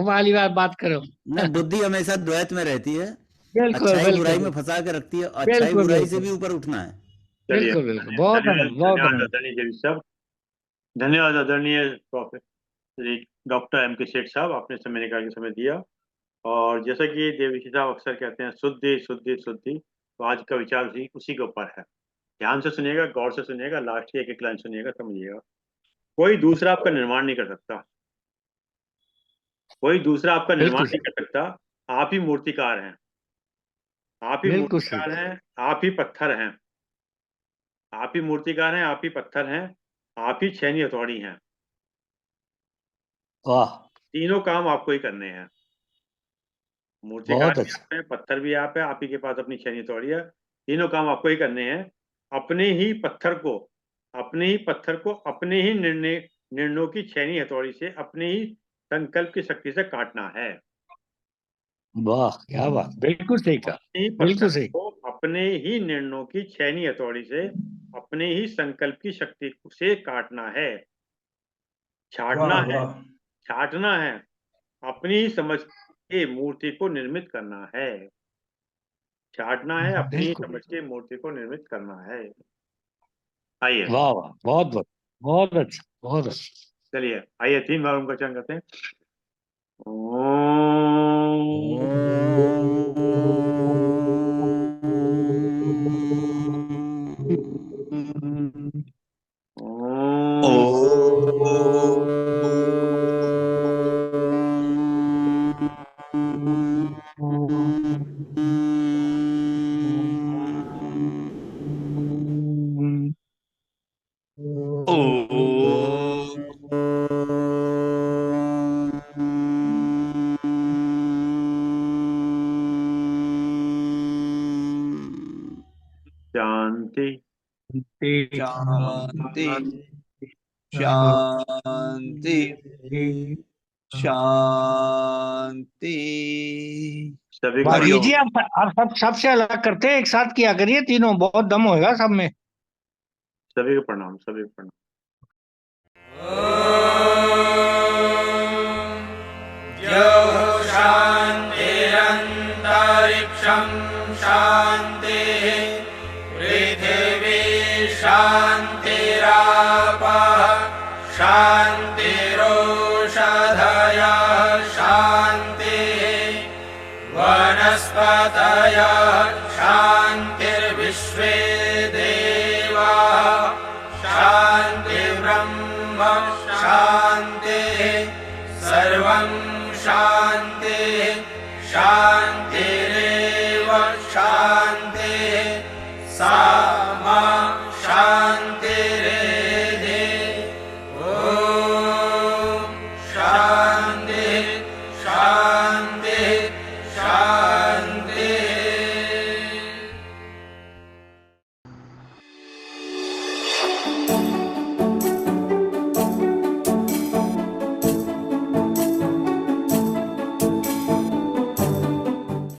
[SPEAKER 6] वाली बात करो।
[SPEAKER 2] नहीं, बुद्धि हमेशा द्वैत में रहती है,
[SPEAKER 6] बिल्कुल
[SPEAKER 2] अच्छाई बुराई में
[SPEAKER 6] बिल्कुल
[SPEAKER 2] फंसा के रखती है, अच्छाई
[SPEAKER 6] बिल्कुल
[SPEAKER 2] बुराई से
[SPEAKER 6] बिल्कुल
[SPEAKER 2] भी ऊपर उठना है।
[SPEAKER 1] चलिए,
[SPEAKER 6] बिल्कुल बिल्कुल, बहुत
[SPEAKER 1] धन्यवाद,
[SPEAKER 6] धन्यवाद, बहुत
[SPEAKER 1] धन्यवाद
[SPEAKER 6] धन्यवाद।
[SPEAKER 1] आदरणीय देवी साहब, धन्यवाद आदरणीय प्रोफेसर डॉक्टर एम के सेठ साहब, आपने समय निकाल के समय दिया। और जैसा कि देवी साहब अक्सर कहते हैं, शुद्धि शुद्धि शुद्धि, तो आज का विचार उसी के ऊपर है। ध्यान से सुनिएगा, गौर से सुनिएगा, लास्ट की एक एक लाइन सुनिएगा, समझिएगा। कोई दूसरा आपका निर्माण नहीं कर सकता, कोई दूसरा आपका निर्माण
[SPEAKER 6] बिल्कुल
[SPEAKER 1] नहीं कर सकता। आप ही मूर्तिकार हैं, आप ही
[SPEAKER 6] बिल्कुल सही।
[SPEAKER 1] मूर्तिकार हैं, आप ही पत्थर हैं, आप ही मूर्तिकार हैं, आप ही पत्थर हैं, आप ही छेनी हथौड़ी हैं।
[SPEAKER 6] वाह,
[SPEAKER 1] तीनों काम आपको ही करने हैं। मूर्तिकार
[SPEAKER 6] बहुत
[SPEAKER 1] भी
[SPEAKER 6] अच्छा।
[SPEAKER 1] आप हैं, पत्थर भी आप है, आप ही के पास अपनी छेनी हथौड़ी है। तीनों काम आपको ही करने हैं। अपने ही पत्थर को, अपने ही पत्थर को अपने ही निर्णयों की छेनी हथौड़ी से, अपने ही संकल्प की शक्ति से काटना है।
[SPEAKER 6] वाह, क्या बात, बिल्कुल सही कहा,
[SPEAKER 1] अपने ही
[SPEAKER 6] बिल्कुल
[SPEAKER 1] पत्थर
[SPEAKER 6] सही।
[SPEAKER 1] को अपने ही निर्णयों की छेनी हथौड़ी से, अपने ही संकल्प की शक्ति से काटना है। छाटना है, छाटना है, अपनी ही समझ के मूर्ति को निर्मित करना है। छाटना है, अपनी ही
[SPEAKER 6] बिल्कुल,
[SPEAKER 1] समझ के मूर्ति को निर्मित करना है। आइए,
[SPEAKER 6] वाह वाह, बहुत बहुत, बहुत अच्छा, बहुत अच्छा।
[SPEAKER 1] चलिए आइए 3 बार ओम का उच्चारण करते हैं। शांति
[SPEAKER 5] शांति शांति शांति।
[SPEAKER 1] सभी का
[SPEAKER 6] बाकी जी, आप सबसे अलग करते हैं, एक साथ किया करिए, तीनों बहुत दम होएगा सब में।
[SPEAKER 1] सभी को प्रणाम, सभी को प्रणाम।
[SPEAKER 7] शान्तिरन्तरिक्षं शान्तिः पृथिवी शान्तिरापः शान्तिरोषधयः शान्तिः वनस्पतयः शान्तिर्विश्वे देवाः शान्तिर्ब्रह्म शान्तिः सर्वं शान्तिः शान्तिरेव शान्तिः सा मा